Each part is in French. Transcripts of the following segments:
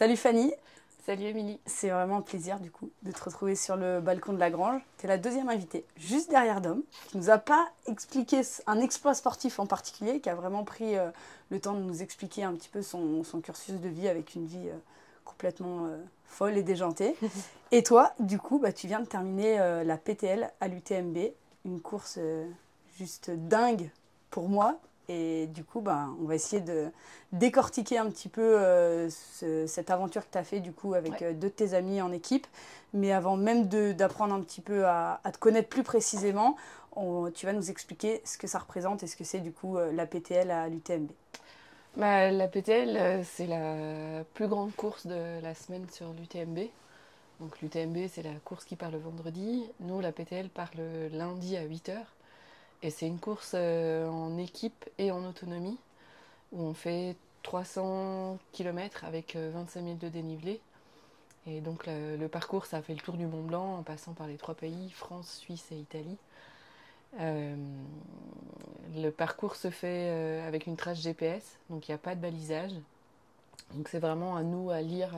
Salut Fanny, Salut Émilie. c'est vraiment un plaisir du coup de te retrouver sur le balcon de la Grange. Tu es la deuxième invitée, juste derrière Dom, qui nous a pas expliqué un exploit sportif en particulier, qui a vraiment pris le temps de nous expliquer un petit peu son cursus de vie avec une vie complètement folle et déjantée. Et toi, du coup, tu viens de terminer la PTL à l'UTMB, une course juste dingue pour moi. Et du coup, on va essayer de décortiquer un petit peu cette aventure que tu as fait du coup avec deux de tes amis en équipe. Mais avant même d'apprendre un petit peu à te connaître plus précisément, tu vas nous expliquer ce que ça représente et ce que c'est du coup la PTL à l'UTMB. La PTL, c'est la plus grande course de la semaine sur l'UTMB. Donc l'UTMB, c'est la course qui part le vendredi. Nous, la PTL part le lundi à 8 heures. Et c'est une course en équipe et en autonomie, où on fait 300 km avec 25 000 de dénivelé. Et donc le parcours, ça fait le tour du Mont Blanc en passant par les trois pays, France, Suisse et Italie. Euh, le parcours se fait avec une trace GPS, donc il n'y a pas de balisage. Donc c'est vraiment à nous à lire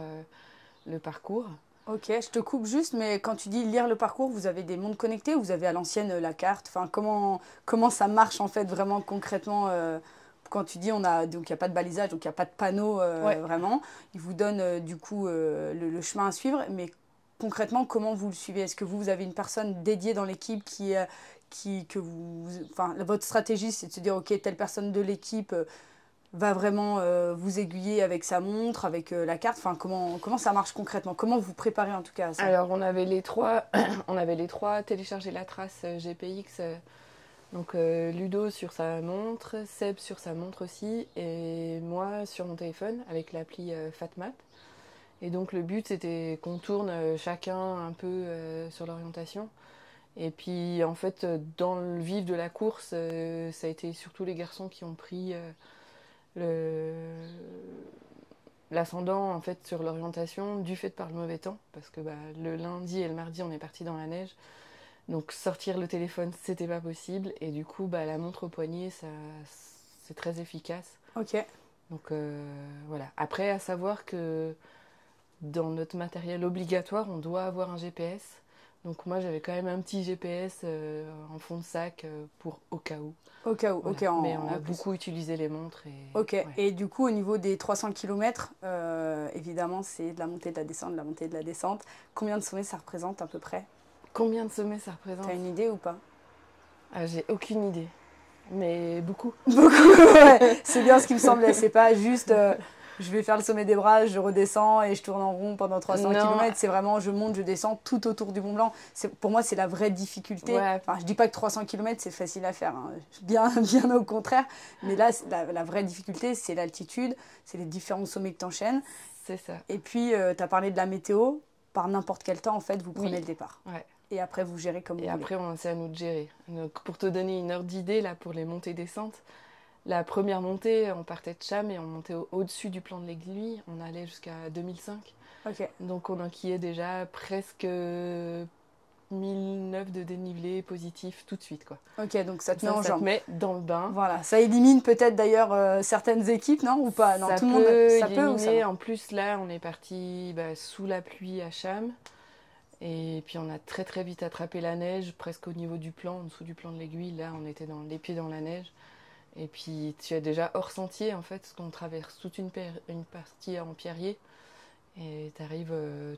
le parcours. Ok, je te coupe juste, mais quand tu dis lire le parcours, vous avez des montres connectées ou vous avez à l'ancienne la carte? Enfin, comment ça marche en fait vraiment concrètement quand tu dis donc il n'y a pas de balisage, donc il n'y a pas de panneau Ouais. vraiment. Ils vous donnent du coup le chemin à suivre, mais concrètement, comment vous le suivez? Est-ce que vous avez une personne dédiée dans l'équipe enfin, votre stratégie, c'est de se dire, ok, telle personne de l'équipe va vraiment vous aiguiller avec sa montre, avec la carte. Enfin, comment ça marche concrètement? Comment vous préparez en tout cas à ça? Alors on avait les trois, on avait les trois téléchargé la trace GPX. Donc Ludo sur sa montre, Seb sur sa montre aussi, et moi sur mon téléphone avec l'appli FatMap. Et donc le but c'était qu'on tourne chacun un peu sur l'orientation. Et puis en fait dans le vif de la course, ça a été surtout les garçons qui ont pris l'ascendant en fait sur l'orientation du fait par le mauvais temps. Parce que le lundi et le mardi on est parti dans la neige. Donc sortir le téléphone c'était pas possible. Et du coup la montre au poignet c'est très efficace. Ok. Donc voilà. Après à savoir que dans notre matériel obligatoire, on doit avoir un GPS. Donc moi, j'avais quand même un petit GPS en fond de sac pour au cas où. Au cas où, Voilà. ok, Mais on a plus. beaucoup utilisé les montres. Ok, Ouais. et du coup, au niveau des 300 km, évidemment, c'est de la montée, de la descente, de la montée, de la descente. Combien de sommets ça représente à peu près? Combien de sommets ça représente? T'as une idée ou pas? J'ai aucune idée. Mais beaucoup. Beaucoup, ouais, c'est bien ce qui me semblait. C'est pas juste je vais faire le sommet des Bras, je redescends et je tourne en rond pendant 300 Non, km. C'est vraiment je monte, je descends tout autour du Mont Blanc. Pour moi, c'est la vraie difficulté. ouais, Enfin, je dis pas que 300 km c'est facile à faire, hein. Bien au contraire. Mais là, la vraie difficulté, c'est l'altitude, c'est les différents sommets que tu enchaînes. c'est ça. Et puis, tu as parlé de la météo. Par n'importe quel temps, en fait, vous prenez Oui. le départ. Ouais. Et après, vous gérez comme Et vous voulez. après, c'est à nous de gérer. Donc, pour te donner une ordre d'idée, là, pour les montées-descentes, la première montée, on partait de Cham et on montait au-dessus du plan de l'Aiguille. On allait jusqu'à 2005. Ok. Donc on enquillait déjà presque 1009 de dénivelé positif tout de suite, quoi. Ok, donc ça te met Ça, en ça te jambe. met dans le bain. Voilà, ça élimine peut-être d'ailleurs certaines équipes, non? Ou pas? Non, Ça tout le monde. peut Ça peut ou ça éliminer. va? En plus, là, on est parti sous la pluie à Cham. Et puis on a très très vite attrapé la neige, presque au niveau du plan, en dessous du plan de l'Aiguille. Là, on était les pieds dans la neige. Et puis tu es déjà hors sentier, en fait, parce qu'on traverse toute une partie en pierrier. Et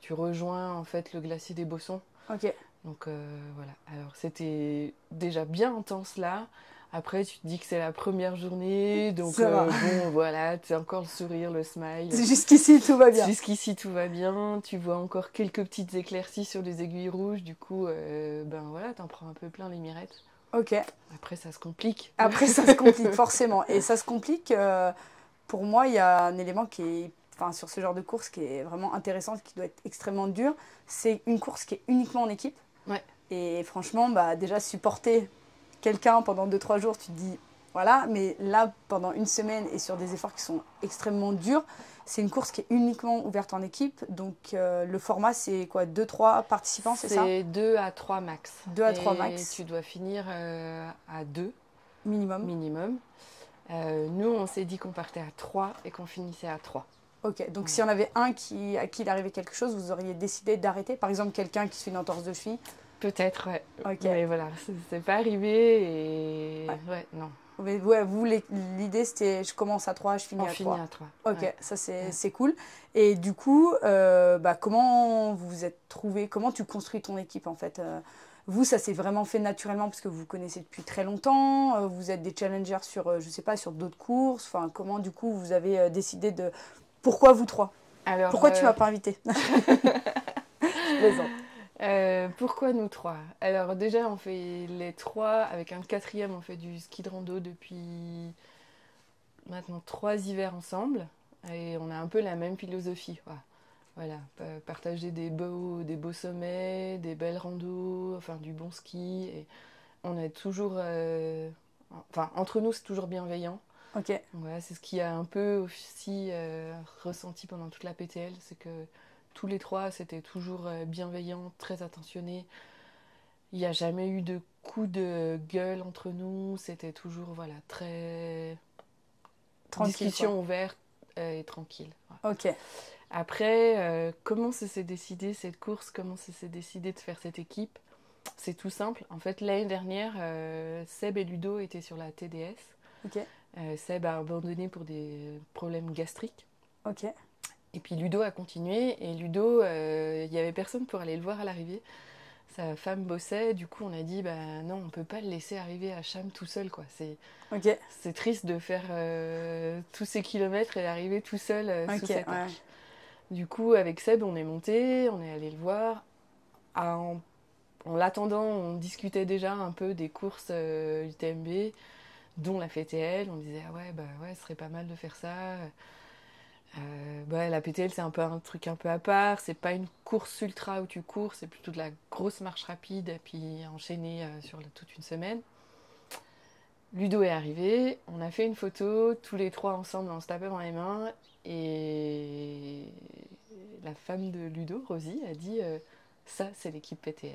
tu rejoins en fait le glacier des Bossons. Ok. Donc voilà, alors c'était déjà bien intense là. Après tu te dis que c'est la première journée, donc Ça va. bon voilà, tu as encore le sourire, le smile. Jusqu'ici, tout va bien. Jusqu'ici tout va bien, tu vois encore quelques petites éclaircies sur les aiguilles rouges, du coup voilà, t'en prends un peu plein les mirettes. Ok. Après ça se complique. Après, ça se complique forcément. Et ça se complique, pour moi, il y a un élément qui est, enfin, sur ce genre de course qui est vraiment intéressant, qui doit être extrêmement dur. C'est une course qui est uniquement en équipe. Ouais. Et franchement, déjà supporter quelqu'un pendant 2-3 jours, tu te dis voilà, mais là, pendant une semaine et sur des efforts qui sont extrêmement durs, c'est une course qui est uniquement ouverte en équipe. Donc le format, c'est quoi? 2-3 participants, c'est ça? C'est 2 à 3 max. 2 à 3 Et max. tu dois finir à 2 Minimum. minimum. Nous, on s'est dit qu'on partait à 3 et qu'on finissait à 3. Ok, donc s'il y en avait un à qui il arrivait quelque chose, vous auriez décidé d'arrêter? Par exemple, quelqu'un qui se fait une entorse de cheville? Peut-être, ouais. Ok. Mais voilà, c'est pas arrivé et Ouais. ouais, non. Mais ouais, vous, l'idée, c'était je commence à 3, je finis On à finit 3. à 3. Ok, Ouais. ça Ouais. c'est cool. Et du coup, comment vous vous êtes trouvé? Comment tu construis ton équipe en fait? Vous, ça s'est vraiment fait naturellement parce que vous vous connaissez depuis très longtemps. Vous êtes des challengers sur, je sais pas, sur d'autres courses. Enfin, comment du coup vous avez décidé de... Pourquoi vous trois? Alors, Pourquoi tu m'as pas invité? Je plaisante. pourquoi nous trois? Alors déjà, on fait les trois, avec un quatrième, on fait du ski de rando depuis maintenant 3 hivers ensemble. Et on a un peu la même philosophie, quoi. Voilà, partager des beaux sommets, des belles randos, enfin du bon ski. Et on est toujours, enfin entre nous, c'est toujours bienveillant. Ok, Donc voilà, c'est ce qui a un peu aussi ressenti pendant toute la PTL, c'est que tous les trois, c'était toujours bienveillant, très attentionné. Il n'y a jamais eu de coup de gueule entre nous, c'était toujours voilà, très tranquille quoi. discussion ouverte et tranquille. Voilà. Ok, Après, comment ça s'est décidé cette course, comment ça s'est décidé de faire cette équipe? C'est tout simple. En fait, l'année dernière, Seb et Ludo étaient sur la TDS. ok, Seb a abandonné pour des problèmes gastriques. ok. Et puis Ludo a continué. Et Ludo, il n'y avait personne pour aller le voir à l'arrivée. Sa femme bossait. Du coup, on a dit, bah non, on peut pas le laisser arriver à Cham tout seul, quoi. Ok, C'est triste de faire tous ces kilomètres et d'arriver tout seul sous ok, cette ouais. arche. Du coup, avec Seb, on est monté, on est allé le voir. En l'attendant, on discutait déjà un peu des courses UTMB, dont la PTL. On disait, ah ouais, bah ouais, ce serait pas mal de faire ça. Bah, la PTL, c'est un peu un truc un peu à part. C'est pas une course ultra où tu cours, c'est plutôt de la grosse marche rapide et puis enchaînée sur toute une semaine. Ludo est arrivé, on a fait une photo, tous les trois ensemble, on se tapait dans les mains. Et la femme de Ludo, Rosie, a dit ça, c'est l'équipe PTL.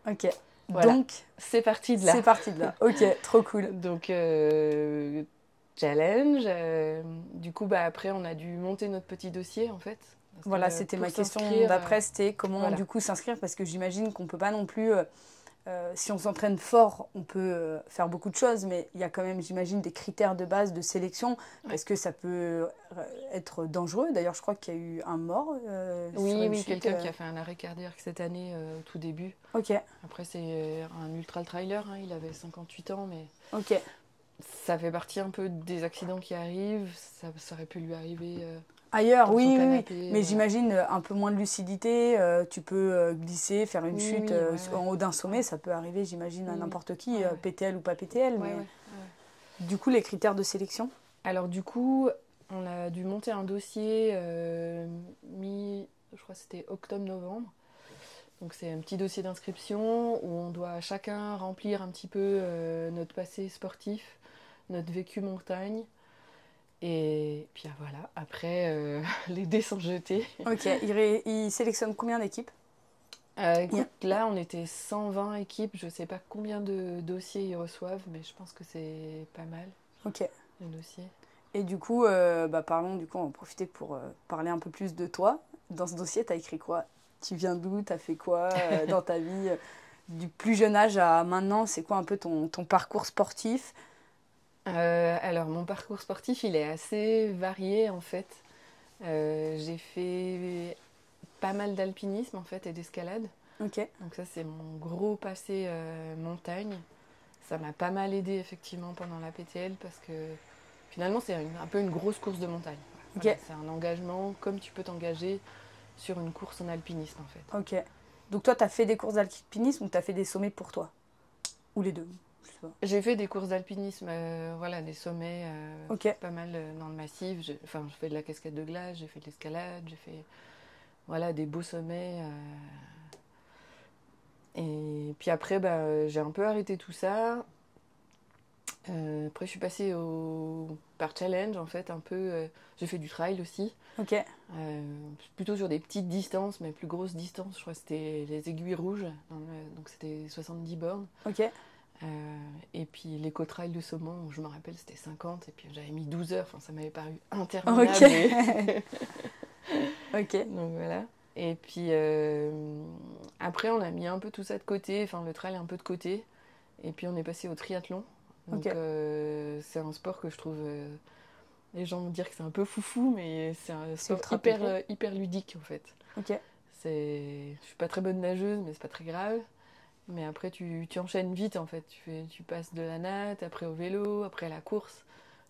Ok. Voilà, Donc, c'est parti de là. c'est parti de là. Ok, trop cool. Donc, challenge. Du coup, bah, après, on a dû monter notre petit dossier, en fait. Parce Voilà, que c'était pour ma question s'inscrire, d'après, c'était comment voilà. du coup s'inscrire parce que j'imagine qu'on peut pas non plus, si on s'entraîne fort, on peut faire beaucoup de choses, mais il y a quand même, j'imagine, des critères de base de sélection Ouais. parce que ça peut être dangereux. D'ailleurs, je crois qu'il y a eu un mort sur Oui, une oui, chute. quelqu'un qui a fait un arrêt cardiaque cette année, au tout début. Ok, Après, c'est un ultra-trailer, hein, il avait 58 ans, mais ok. ça fait partie un peu des accidents qui arrivent. Ça aurait pu lui arriver Ailleurs, dans son oui, oui, oui. canapé, Mais voilà. j'imagine un peu moins de lucidité. Tu peux glisser, faire une Oui, chute oui, ouais, ouais. en haut d'un sommet. Ouais. Ça peut arriver, j'imagine, à Oui, oui. n'importe qui, Ouais, ouais. PTL ou pas PTL. Ouais, Mais ouais, ouais. du coup, les critères de sélection. Alors du coup, on a dû monter un dossier je crois que c'était octobre-novembre. Donc c'est un petit dossier d'inscription où on doit chacun remplir un petit peu notre passé sportif, notre vécu montagne. Et puis voilà, après les dés sont jetés. Ok, il sélectionne combien d'équipes? Écoute, là on était 120 équipes, je sais pas combien de dossiers ils reçoivent, mais je pense que c'est pas mal, Ok. les dossiers. Et du coup, parlons, du coup, on va profiter pour parler un peu plus de toi. Dans ce dossier, tu as écrit quoi? Tu viens d'où? Tu as fait quoi dans ta vie du plus jeune âge à maintenant? C'est quoi un peu ton parcours sportif? Alors mon parcours sportif il est assez varié en fait. J'ai fait pas mal d'alpinisme en fait et d'escalade. Ok, Donc ça c'est mon gros passé montagne. Ça m'a pas mal aidé effectivement pendant la PTL parce que finalement c'est un peu une grosse course de montagne. Voilà, ok, c'est un engagement comme tu peux t'engager sur une course en alpinisme en fait. ok. Donc toi, tu as fait des courses d'alpinisme ou tu as fait des sommets pour toi? Ou les deux? Je sais pas. J'ai fait des courses d'alpinisme, voilà, des sommets, Ok, pas mal dans le massif. Enfin, je fais de la cascade de glace, j'ai fait de l'escalade, j'ai fait voilà, des beaux sommets. Et puis après, bah, j'ai un peu arrêté tout ça. Après, je suis passée par challenge, en fait, un peu. J'ai fait du trail aussi. ok, Plutôt sur des petites distances, mais plus grosses distances. Je crois que c'était les Aiguilles Rouges. Donc, c'était 70 bornes. ok. Et puis l'éco-trail de Saumon, je me rappelle, c'était 50, et puis j'avais mis 12 heures, enfin ça m'avait paru interminable. Ok. Ok. Donc voilà. Et puis après, on a mis un peu tout ça de côté, enfin le trail un peu de côté, et puis on est passé au triathlon. Donc Ok. c'est un sport que je trouve, les gens vont dire que c'est un peu foufou, mais c'est un sport ultra hyper, pété. hyper ludique en fait. Ok. Je suis pas très bonne nageuse, mais c'est pas très grave. Mais après, tu enchaînes vite en fait. Tu passes de la natte, après au vélo, après à la course.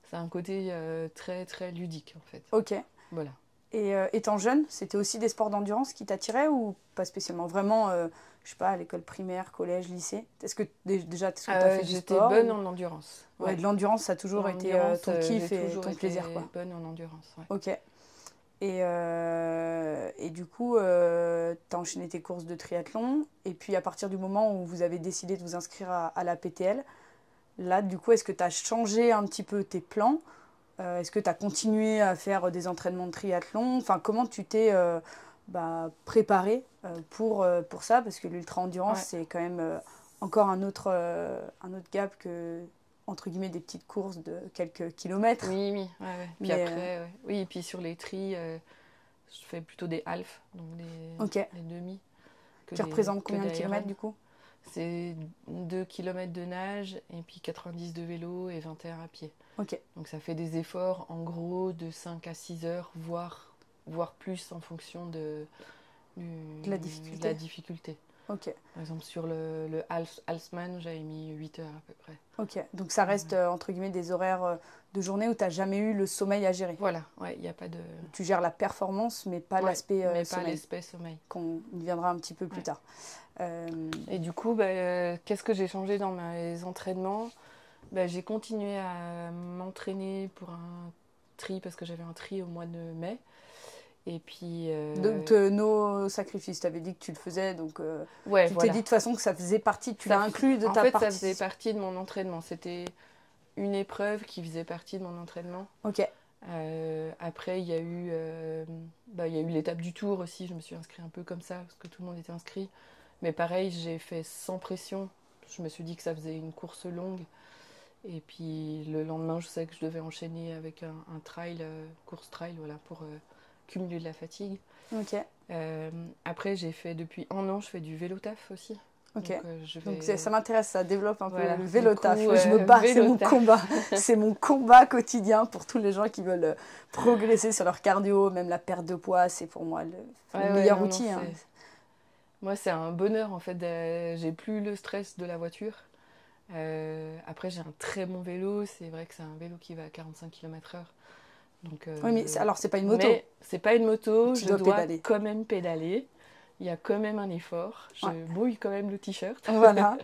C'est un côté très très ludique en fait. Ok. Voilà. Et étant jeune, c'était aussi des sports d'endurance qui t'attiraient ou pas spécialement? Vraiment, je sais pas, à l'école primaire, collège, lycée. Est-ce que déjà, est-ce que tu as fait du J'étais sport bonne ou... en endurance. Ouais, Ouais. de l'endurance, ça a toujours été L'endurance, ton j'ai kiff et toujours ton été plaisir, quoi. bonne en endurance. Ouais. Ok. Et du coup, tu as enchaîné tes courses de triathlon. Et puis, à partir du moment où vous avez décidé de vous inscrire à la PTL, là, du coup, est-ce que tu as changé un petit peu tes plans? Est-ce que tu as continué à faire des entraînements de triathlon? Enfin, comment tu t'es préparé pour ça? Parce que l'ultra-endurance, Ouais. c'est quand même encore un autre gap que, entre guillemets, des petites courses de quelques kilomètres. Oui, oui. Ouais, ouais. Puis Mais, après, ouais. Oui, et puis sur les tris, je fais plutôt des halfs, donc ok. des demi, Qui représente que combien de des kilomètres, Iron. du coup? C'est 2 km de nage, et puis 90 de vélo et 21 à pied. Ok. Donc ça fait des efforts en gros de 5 à 6 heures, voire plus en fonction de De la la difficulté. difficulté. Ok. Par exemple, sur le Halsman, j'avais mis 8 heures à peu près. Ok. Donc, ça reste, entre guillemets, des horaires de journée où tu n'as jamais eu le sommeil à gérer. Voilà, ouais, il n'y a pas de... Tu gères la performance, mais pas Ouais, l'aspect mais pas sommeil, l'aspect sommeil. qu'on y viendra un petit peu plus Ouais. tard. Et du coup, qu'est-ce que j'ai changé dans mes entraînements? J'ai continué à m'entraîner pour un tri, parce que j'avais un tri au mois de mai. Et puis... Donc, nos sacrifices, tu avais dit que tu le faisais, donc ouais, tu t'es voilà. dit de toute façon que ça faisait partie, tu Ça l'as inclus de En ta fait, ça partie. faisait partie de mon entraînement. C'était une épreuve qui faisait partie de mon entraînement. Ok. Après, il y a eu l'étape du Tour aussi. Je me suis inscrite un peu comme ça, parce que tout le monde était inscrit. Mais pareil, j'ai fait sans pression. Je me suis dit que ça faisait une course longue. Et puis le lendemain, je sais que je devais enchaîner avec un trail, course trail, voilà, pour cumuler de la fatigue. Ok. Après, depuis un an, je fais du vélo taf aussi. Ok. Donc, Donc ça m'intéresse, ça développe un peu voilà, le vélo taf. du coup, Je me bats, c'est vélo mon taf. combat. C'est mon combat quotidien pour tous les gens qui veulent progresser sur leur cardio, même la perte de poids, c'est pour moi le meilleur non, outil. non, Hein. Moi, c'est un bonheur en fait. J'ai plus le stress de la voiture. Après, j'ai un très bon vélo. C'est vrai que c'est un vélo qui va à 45 km/h. Donc, Oui, mais alors c'est pas une moto. mais c'est pas une moto. Tu Je dois dois pédaler. quand même pédaler. Il y a quand même un effort. Je Ouais. brouille quand même le t-shirt. Voilà.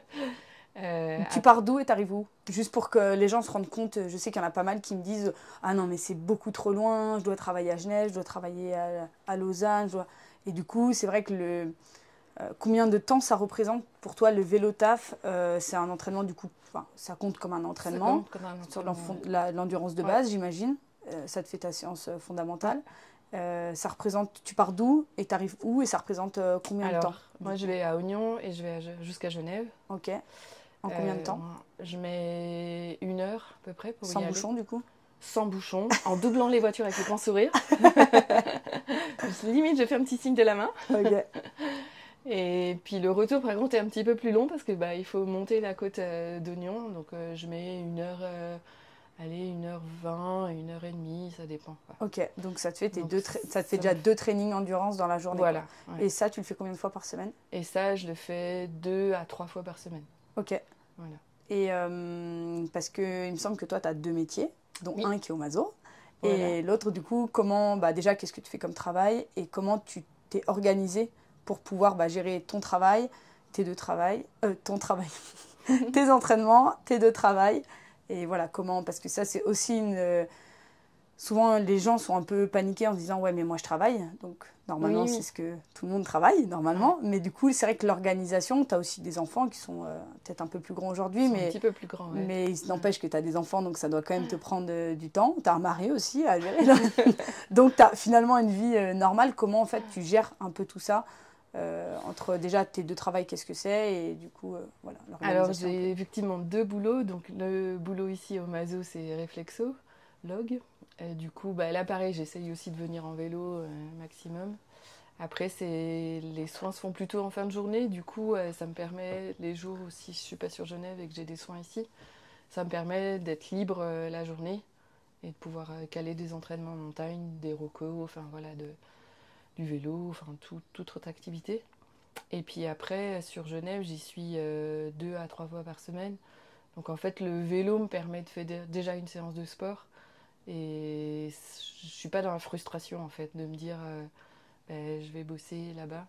Euh, Tu pars d'où et t'arrives où? Juste pour que les gens se rendent compte, je sais qu'il y en a pas mal qui me disent ah non mais c'est beaucoup trop loin, je dois travailler à Genève, je dois travailler à Lausanne, et du coup c'est vrai que combien de temps ça représente pour toi le vélo taf? C'est un entraînement du coup, ça compte comme un entraînement comme un sur entraînement, l'endurance de ouais. base j'imagine. Ça te fait ta séance fondamentale. Ça représente, tu pars d'où et t'arrives où et ça représente combien de temps? Alors, moi je vais à Oignon et je vais jusqu'à Genève. Ok. En combien de temps? Je mets 1 heure à peu près pour Sans y aller. bouchon du coup? Sans bouchon, en doublant les voitures avec le grand sourire. Limite, je fais un petit signe de la main. Ok. Et puis le retour, par contre, est un petit peu plus long parce que il faut monter la côte d'Oignon. Donc je mets 1 heure, 1h20, 1h30, ça dépend. Quoi. Ok, donc ça te fait, Donc, ça te fait déjà 2 trainings endurance dans la journée. Voilà. Quoi. Ouais. Et ça, tu le fais combien de fois par semaine? Et ça, je le fais 2 à 3 fois par semaine. Ok. Voilà. Et parce qu'il me semble que toi, tu as 2 métiers, dont Oui. un qui est au Mazo. Voilà. Et l'autre, du coup, déjà, qu'est-ce que tu fais comme travail et comment tu t'es organisé pour pouvoir gérer ton travail, ton travail, tes entraînements, tes 2 travails. Et voilà, comment, parce que ça, c'est aussi souvent, les gens sont un peu paniqués en se disant « Ouais, mais moi, je travaille. » Donc, normalement, Oui. c'est ce que tout le monde travaille, normalement. Ouais. Mais du coup, c'est vrai que l'organisation, tu as aussi des enfants qui sont peut-être un peu plus grands aujourd'hui. Un petit peu plus grands, ouais. Mais il n'empêche que tu as des enfants, donc ça doit quand même te prendre du temps. Tu as un mari aussi à gérer. Donc, tu as finalement une vie normale. Comment, en fait, tu gères un peu tout ça Entre déjà tes 2 travails, qu'est-ce que c'est, et du coup, voilà, Alors, l'organisation. j'ai effectivement 2 boulots. Donc, le boulot ici au Mazo, c'est réflexologue. Du coup, là, pareil, j'essaye aussi de venir en vélo maximum. Après, les soins se font plutôt en fin de journée. Du coup, ça me permet, les jours où si je suis pas sur Genève et que j'ai des soins ici, ça me permet d'être libre la journée et de pouvoir caler des entraînements en montagne, des rocos, enfin voilà, du vélo, enfin toute autre activité. Et puis après, sur Genève, j'y suis 2 à 3 fois par semaine. Donc en fait, le vélo me permet de faire déjà une séance de sport. Et je suis pas dans la frustration en fait de me dire je vais bosser là-bas.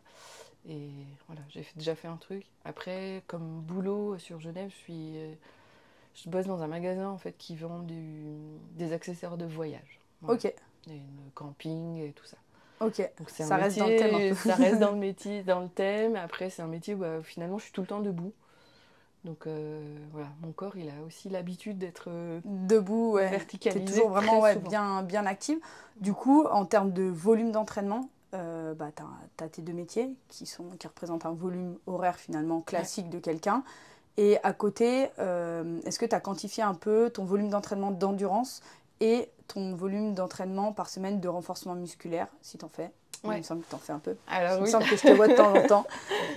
Et voilà, j'ai déjà fait un truc. Après, comme boulot sur Genève, je bosse dans un magasin en fait qui vend des accessoires de voyage. Voilà. Ok, Et le camping et tout ça. ok, Donc c'est un ça reste dans le thème un métier, peu. ça reste dans le métier, dans le thème. Après, c'est un métier où finalement je suis tout le temps debout. Donc voilà, mon corps il a aussi l'habitude d'être Debout, ouais. T'es verticalisé toujours vraiment très ouais, souvent. bien active. Du coup, en termes de volume d'entraînement, t'as tes 2 métiers qui représentent un volume horaire finalement Ouais. classique de quelqu'un. Et à côté, est-ce que tu as quantifié un peu ton volume d'entraînement d'endurance et ton volume d'entraînement par semaine de renforcement musculaire, si t'en fais? Il me Ouais. semble que t'en fais un peu. Alors Il me oui, semble que je te vois de temps en temps.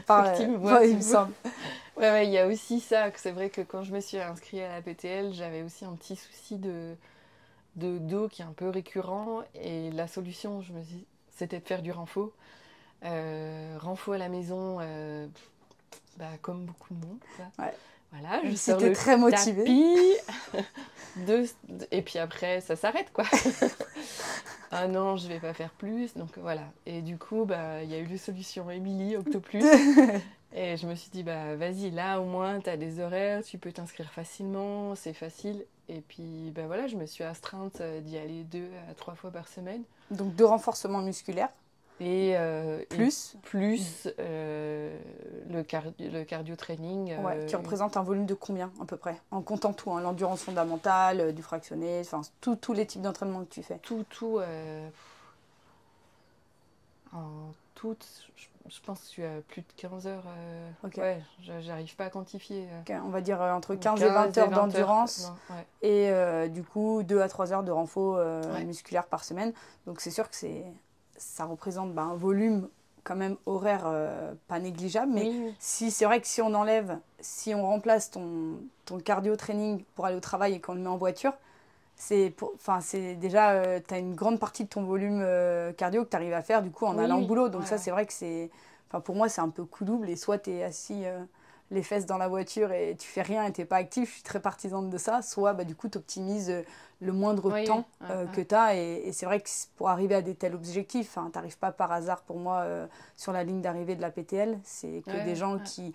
effectivement, un Ouais, petit il me peu. semble. Ouais, il y a aussi ça. C'est vrai que quand je me suis inscrite à la PTL, j'avais aussi un petit souci de dos qui est un peu récurrent. Et la solution, c'était de faire du renfo. Renfo à la maison, comme beaucoup de monde. Ça. Ouais. Voilà, je Même si sors t'es le très motivé. tapis. Et puis après, ça s'arrête, quoi. Ah non, je vais pas faire plus. Donc voilà. Et du coup, il y a eu les solutions Émilie, Octoplus. Et je me suis dit, vas-y, là au moins, tu as des horaires, tu peux t'inscrire facilement, c'est facile. Et puis voilà, je me suis astreinte d'y aller 2 à 3 fois par semaine. Donc, de renforcement musculaire, Et plus, plus le cardio training. ouais, qui représente un volume de combien à peu près? En comptant tout, hein, l'endurance fondamentale, du fractionné, enfin, tous les types d'entraînement que tu fais. Tout. En tout, je pense que je suis à plus de 15 heures. Ok. Ouais, j'arrive pas à quantifier. Ok, on va dire entre 15 et 20 15 et heures 20 heures. d'endurance Non, ouais. et du coup 2 à 3 heures de renfo Ouais. musculaire par semaine. Donc c'est sûr que ça représente un volume quand même horaire pas négligeable. Mais Oui, oui. c'est vrai que si on remplace ton cardio training pour aller au travail et qu'on le met en voiture, c'est déjà, tu as une grande partie de ton volume cardio que tu arrives à faire du coup en allant au Oui, boulot. Donc ouais, ça, ouais. c'est vrai que pour moi, c'est un peu coup double. Et soit tu es assis les fesses dans la voiture et tu fais rien et tu n'es pas actif, je suis très partisane de ça. Soit du coup, tu optimises le moindre Oui, temps ouais, que ouais. tu as. Et c'est vrai que pour arriver à des tels objectifs, tu n'arrives pas par hasard pour moi sur la ligne d'arrivée de la PTL. C'est que des Ouais, gens ouais.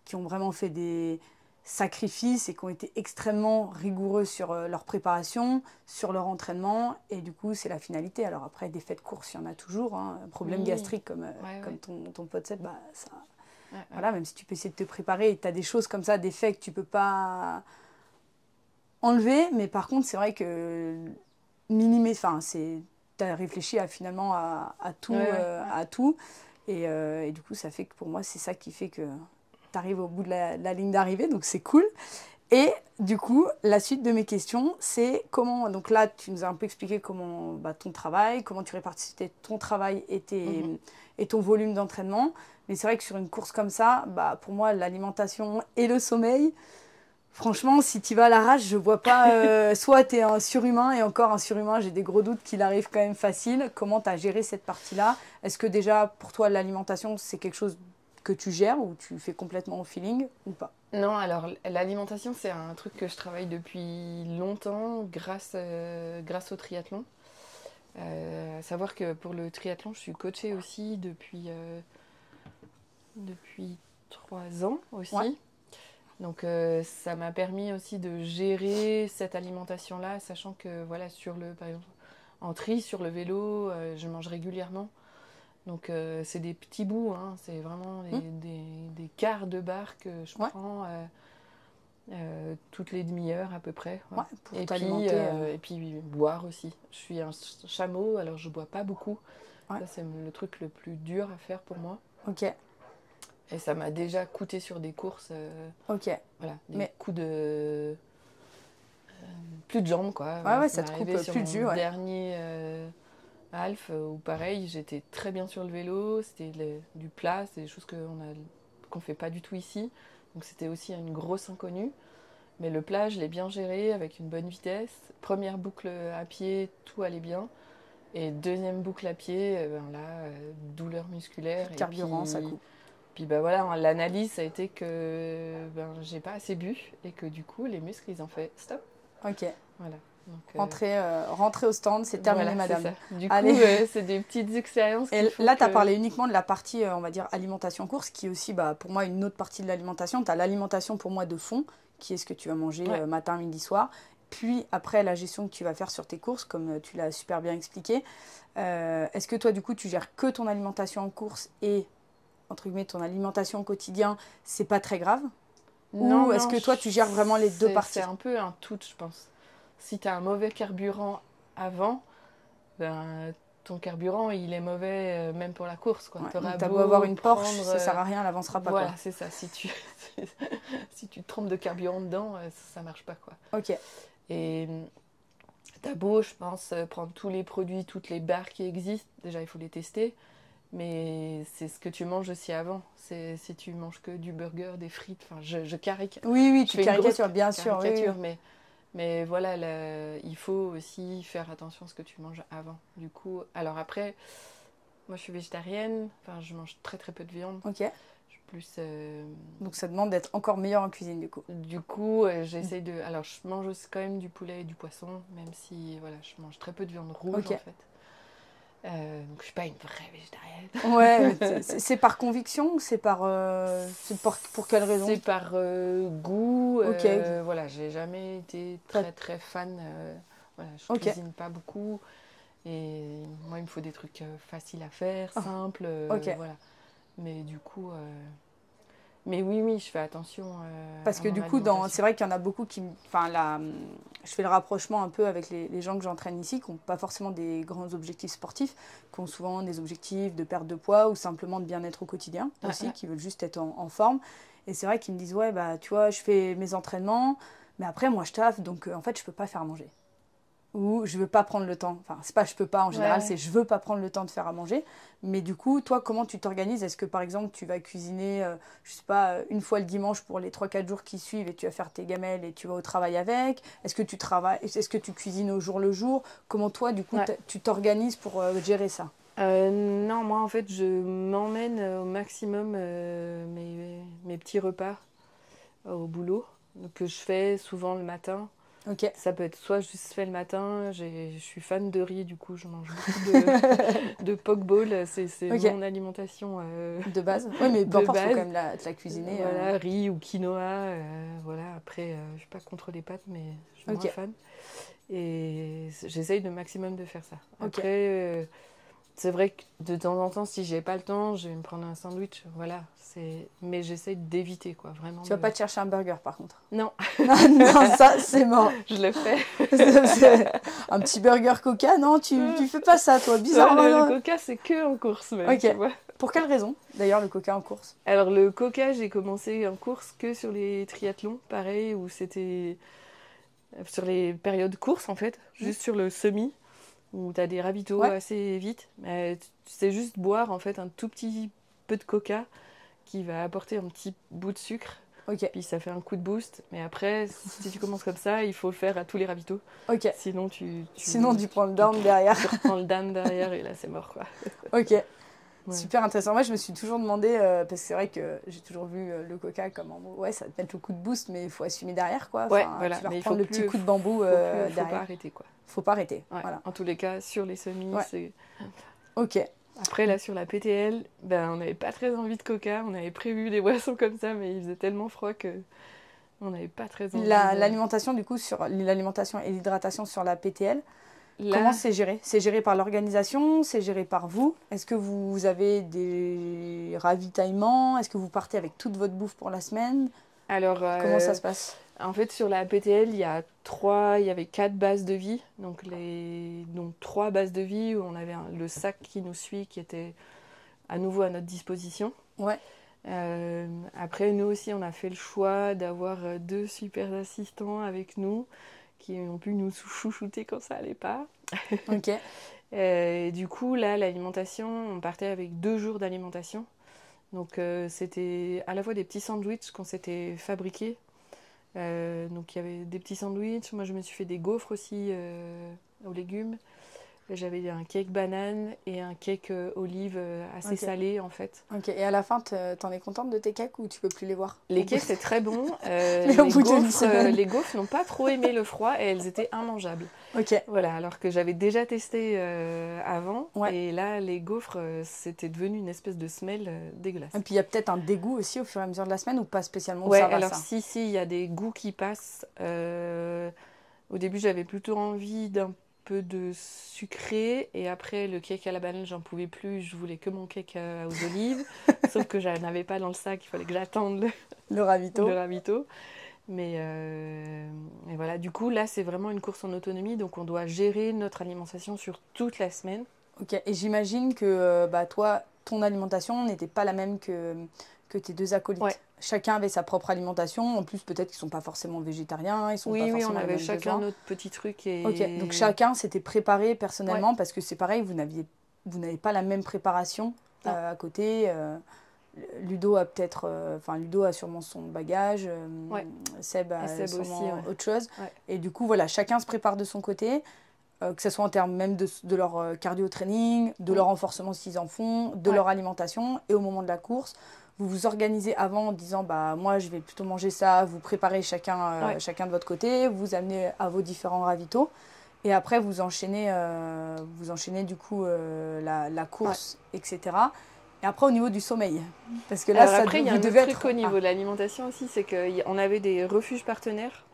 qui ont vraiment fait des sacrifices et qui ont été extrêmement rigoureux sur leur préparation, sur leur entraînement, et du coup c'est la finalité. Alors après, des faits de course, il y en a toujours, hein. Un problème Oui, gastrique ouais, comme ouais. ton pote Seb, ça, Ouais, ouais. voilà, même si tu peux essayer de te préparer et tu as des choses comme ça, des faits que tu peux pas enlever, mais par contre c'est vrai que tu as réfléchi finalement à Ouais, tout, ouais, ouais. à tout. Et du coup, ça fait que pour moi, c'est ça qui fait que tu arrives au bout de la ligne d'arrivée, donc c'est cool. Et du coup, la suite de mes questions, c'est comment. Donc là, tu nous as un peu expliqué comment ton travail, comment tu répartissais ton travail Mhm. et ton volume d'entraînement. Mais c'est vrai que sur une course comme ça, pour moi, l'alimentation et le sommeil, franchement, si tu vas à l'arrache, je vois pas. Soit tu es un surhumain, et encore un surhumain, j'ai des gros doutes qu'il arrive quand même facile. Comment tu as géré cette partie-là? Est-ce que déjà, pour toi, l'alimentation, c'est quelque chose que tu gères ou tu fais complètement au feeling ou pas? Non, alors l'alimentation, c'est un truc que je travaille depuis longtemps grâce au triathlon. À savoir que pour le triathlon, je suis coachée aussi depuis 3 ans Ouais, aussi. Donc ça m'a permis aussi de gérer cette alimentation-là, sachant que voilà, par exemple, en tri, sur le vélo, je mange régulièrement. Donc c'est des petits bouts, hein, c'est vraiment hmm, des quarts de barre que je ouais, prends toutes les demi-heures à peu près. ouais, Voilà. pour t'alimenter. Et puis boire aussi. Je suis un chameau, alors je bois pas beaucoup. Ouais. Ça c'est le truc le plus dur à faire pour moi. Ok, Et ça m'a déjà coûté sur des courses, ok. voilà, des Mais coups de... plus de jambes, quoi. ouais, Voilà, ouais, ça ça m'est te coupe arrivé sur plus de mon jus, ouais. dernier half, où pareil, j'étais très bien sur le vélo, c'était du plat, c'est des choses qu'on fait pas du tout ici. Donc c'était aussi une grosse inconnue. Mais le plat, je l'ai bien géré avec une bonne vitesse. Première boucle à pied, tout allait bien. Et deuxième boucle à pied, ben là, douleur musculaire. Plus de Et carburant, ça coupe. puis ben voilà, l'analyse, ça a été que ben, j'ai pas assez bu et que du coup, les muscles, ils ont fait stop. Ok. Voilà. Donc, Rentrer au stand, c'est terminé, voilà, c'est madame. ça. Du coup, Allez. c'est des petites expériences qui Et font là, tu as que... parlé uniquement de la partie, on va dire, alimentation-course, qui est aussi, bah, pour moi, une autre partie de l'alimentation. Tu as l'alimentation, pour moi, de fond, qui est ce que tu vas manger Ouais. matin, midi, soir. Puis, après, la gestion que tu vas faire sur tes courses, comme tu l'as super bien expliqué. Est-ce que toi, du coup, tu gères que ton alimentation en course et, entre guillemets, ton alimentation au quotidien, c'est pas très grave? Non, Ou est-ce non, que toi, tu gères vraiment les deux c'est parties? un peu un tout, je pense. Si tu as un mauvais carburant avant, ben, ton carburant, il est mauvais même pour la course, quoi. Ouais, T'auras donc, t'as beau avoir beau une Porsche, prendre... ça sert à rien, elle avancera pas, voilà, quoi. c'est ça. Si tu, si tu te trompes de carburant dedans, ça marche pas, quoi. Ok, Et t'as beau, je pense, prendre tous les produits, toutes les barres qui existent. Déjà, il faut les tester. Mais c'est ce que tu manges aussi avant. C'est si tu manges que du burger, des frites. Enfin, je caricature. oui, oui, Je tu fais une grosse caricatures, bien sûr, oui, caricature, oui. mais voilà, il faut aussi faire attention à ce que tu manges avant. Du coup, alors après, moi je suis végétarienne. Enfin, je mange très très peu de viande. Ok, Je suis plus. donc ça demande d'être encore meilleur en cuisine, du coup. Du coup, j'essaye de. Alors, je mange aussi quand même du poulet et du poisson, même si voilà, je mange très peu de viande rouge Ok. en fait. Donc, je suis pas une vraie végétarienne. Ouais, mais c'est par conviction ou c'est pour quelle raison? C'est par goût. Ok, Voilà, j'ai jamais été pas- très très fan. Voilà, je ok, cuisine pas beaucoup. Et moi, il me faut des trucs faciles à faire, oh, simples. ok. Voilà. Mais du coup. Mais oui, oui, je fais attention Parce à que mon du coup, alimentation. c'est vrai qu'il y en a beaucoup qui... Enfin, je fais le rapprochement un peu avec les gens que j'entraîne ici, qui n'ont pas forcément des grands objectifs sportifs, qui ont souvent des objectifs de perte de poids ou simplement de bien-être au quotidien aussi, qui veulent juste être en forme. Et c'est vrai qu'ils me disent, ouais, bah, tu vois, je fais mes entraînements, mais après, moi, je taffe, donc en fait, je peux pas faire à manger. Ou je veux pas prendre le temps. Enfin, c'est pas je peux pas en général, Ouais. c'est je veux pas prendre le temps de faire à manger. Mais du coup, toi, comment tu t'organises? Est-ce que par exemple, tu vas cuisiner, je sais pas, une fois le dimanche pour les 3 4 jours qui suivent et tu vas faire tes gamelles et tu vas au travail avec? Est-ce que tu travailles, est-ce que tu cuisines au jour le jour? Comment toi, du coup, Ouais. tu t'organises pour gérer ça? Non, moi en fait, je m'emmène au maximum mes petits repas au boulot, que je fais souvent le matin. Ok. Ça peut être soit juste fait le matin, je suis fan de riz, du coup je mange beaucoup de pokeball, c'est Ok. mon alimentation De base. Oui, mais peu de importe, il faut quand base. même te la cuisiner. Voilà, riz ou quinoa, voilà. Après, je suis pas contre les pâtes, mais je suis moins Ok. fan. Et j'essaye de maximum de faire ça. Ok. Après, c'est vrai que de temps en temps, si j'ai pas le temps, je vais me prendre un sandwich, voilà. Mais j'essaye d'éviter, quoi, vraiment. Tu vas pas te chercher un burger par contre. Non, Non, non, ça c'est mort. je le fais. Un petit burger Coca, non, tu fais pas ça, toi, Ouais, bizarrement. le Non. coca, c'est que en course, même, Ok. tu vois. Pour quelle raison, d'ailleurs, le Coca en course? Alors, le coca, j'ai commencé en course que sur les triathlons, pareil, où c'était sur les périodes courses, en fait, juste sur le semi, où tu as des ravitaux Ouais. assez vite. Tu sais juste boire, en fait, un tout petit peu de coca qui va apporter un petit bout de sucre. Ok. Puis ça fait un coup de boost. Mais après, si tu commences comme ça, il faut le faire à tous les ravitaux. Ok. Sinon, Sinon, tu prends le down derrière. tu reprends le down derrière et là, c'est mort, quoi. Ok. Ouais. Super intéressant. Moi, je me suis toujours demandé, parce que c'est vrai que j'ai toujours vu le Coca comme en mode, ouais, ça va te mettre le coup de boost, mais il faut assumer derrière, quoi. Ouais, Enfin, voilà. tu vas Mais il reprendre faut le petit plus, coup de bambou faut pas derrière. arrêter, quoi. Faut pas arrêter. Ouais. Voilà. En tous les cas, sur les semis, Ouais. c'est... Ok. Après, là, sur la PTL, ben, on n'avait pas très envie de coca. On avait prévu des boissons comme ça, mais il faisait tellement froid que on n'avait pas très envie L'alimentation, du coup, sur l'alimentation et l'hydratation sur la PTL, comment c'est géré? C'est géré par l'organisation? C'est géré par vous? Est-ce que vous avez des ravitaillements? Est-ce que vous partez avec toute votre bouffe pour la semaine? Alors, Comment ça se passe? en fait, sur la PTL, il y avait 4 bases de vie. Donc 3 bases de vie où on avait le sac qui nous suit, qui était à nouveau à notre disposition. Ouais. Après, nous aussi, on a fait le choix d'avoir 2 super assistants avec nous qui ont pu nous chouchouter quand ça allait pas. Ok. Et du coup, là, l'alimentation, on partait avec 2 jours d'alimentation. Donc, c'était à la fois des petits sandwichs qu'on s'était fabriqués. Donc, il y avait des petits sandwichs. Moi, je me suis fait des gaufres aussi aux légumes. J'avais un cake banane et un cake olive assez salé en fait. Ok, et à la fin, t'en es contente de tes cakes ou tu peux plus les voir? Les cakes c'est très bon. Mais au bout d'une semaine. Les gaufres n'ont pas trop aimé le froid et elles étaient immangeables. Ok. Voilà, alors que j'avais déjà testé avant. Ouais. Et là, les gaufres, c'était devenu une espèce de semelle dégueulasse. Et puis il y a peut-être un dégoût aussi au fur et à mesure de la semaine ou pas spécialement? Ouais, Ça va, alors ça. si, il y a des goûts qui passent. Au début, j'avais plutôt envie d'un peu de sucré et après le cake à la banane, j'en pouvais plus, je voulais que mon cake aux olives, sauf que je n'avais pas dans le sac, il fallait que j'attende Le ravito. le ravito. Mais et voilà, du coup là c'est vraiment une course en autonomie, donc on doit gérer notre alimentation sur toute la semaine. Ok, et j'imagine que toi, ton alimentation n'était pas la même que tes deux acolytes. Ouais. Chacun avait sa propre alimentation. En plus, peut-être qu'ils ne sont pas forcément végétariens, ils sont pas Oui, forcément on les avait mêmes chacun besoins. notre petit truc et... Ok, donc chacun s'était préparé personnellement parce que c'est pareil, vous n'avez pas la même préparation à côté. Ludo a peut-être, Ludo a sûrement son bagage, Seb a Seb sûrement aussi, autre chose. Ouais. Et du coup, voilà, chacun se prépare de son côté, que ce soit en termes même de leur cardio-training, de leur renforcement s'ils en font, de leur alimentation. Et au moment de la course, vous vous organisez avant en disant, moi, je vais plutôt manger ça, vous préparez chacun de votre côté, vous amenez à vos différents ravitaux. Et après, vous enchaînez du coup la course, etc. Et après, au niveau du sommeil, parce que là, alors après, il y a un autre truc être... au niveau de l'alimentation aussi, c'est qu'on avait des refuges partenaires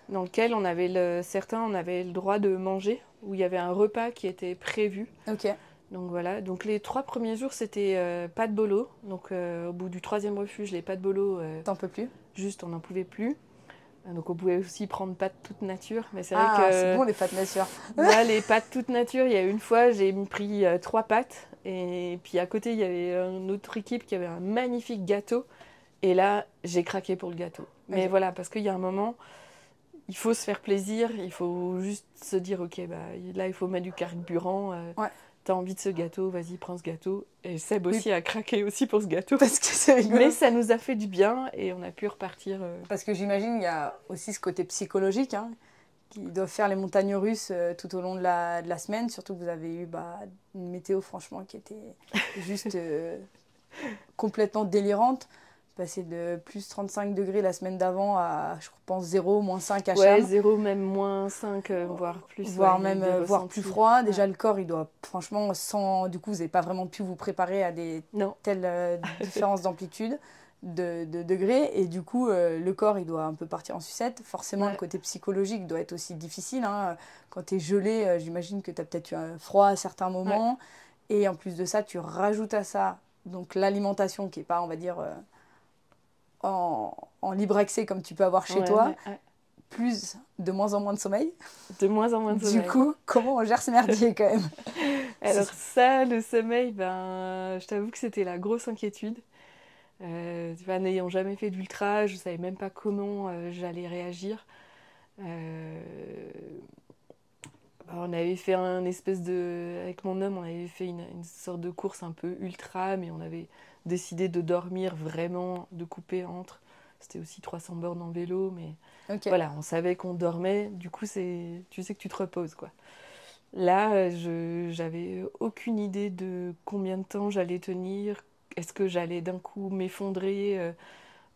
dans lesquels certains, on avait le droit de manger, où il y avait un repas qui était prévu. Ok. Donc voilà, donc les 3 premiers jours, c'était pas de bolo. Donc au bout du 3e refuge, les pâtes bolo, T'en peux plus? juste on n'en pouvait plus. Donc on pouvait aussi prendre pâtes toute nature, mais c'est vrai c'est que bon les pâtes nature. moi les pâtes toute nature, il y a une fois j'ai pris 3 pâtes et puis à côté il y avait une autre équipe qui avait un magnifique gâteau et là j'ai craqué pour le gâteau. Mais voilà, parce qu'il y a un moment, il faut se faire plaisir, il faut juste se dire ok là il faut mettre du carburant. T'as envie de ce gâteau, vas-y, prends ce gâteau. Et Seb aussi a craqué aussi pour ce gâteau. Parce que c'est rigolo. Mais ça nous a fait du bien et on a pu repartir. Parce que j'imagine il y a aussi ce côté psychologique qui doit faire les montagnes russes tout au long de la semaine. Surtout que vous avez eu une météo franchement qui était juste complètement délirante. Passer de plus 35 degrés la semaine d'avant à, je pense, 0, moins 5 à Cham. Ouais, 0, même moins 5, voire plus. Voire plus froid. Déjà, le corps, il doit, franchement, du coup, vous n'avez pas vraiment pu vous préparer à telles différences d'amplitude, de degrés. Et du coup, le corps, il doit un peu partir en sucette. Forcément, le côté psychologique doit être aussi difficile. Quand tu es gelé, j'imagine que tu as peut-être eu un froid à certains moments. Et en plus de ça, tu rajoutes à ça donc l'alimentation qui n'est pas, on va dire... en libre accès comme tu peux avoir chez toi, plus de moins en moins de sommeil. De moins en moins de sommeil. Du coup, comment on gère ce merdier quand même? Alors ça, le sommeil, je t'avoue que c'était la grosse inquiétude. N'ayant jamais fait d'ultra, je ne savais même pas comment j'allais réagir. On avait fait avec mon homme, on avait fait une sorte de course un peu ultra, mais on avait décidé de dormir vraiment, de couper entre. C'était aussi 300 bornes en vélo, mais voilà, on savait qu'on dormait. Du coup, tu sais que tu te reposes, quoi. Là, j'avais aucune idée de combien de temps j'allais tenir. Est-ce que j'allais d'un coup m'effondrer,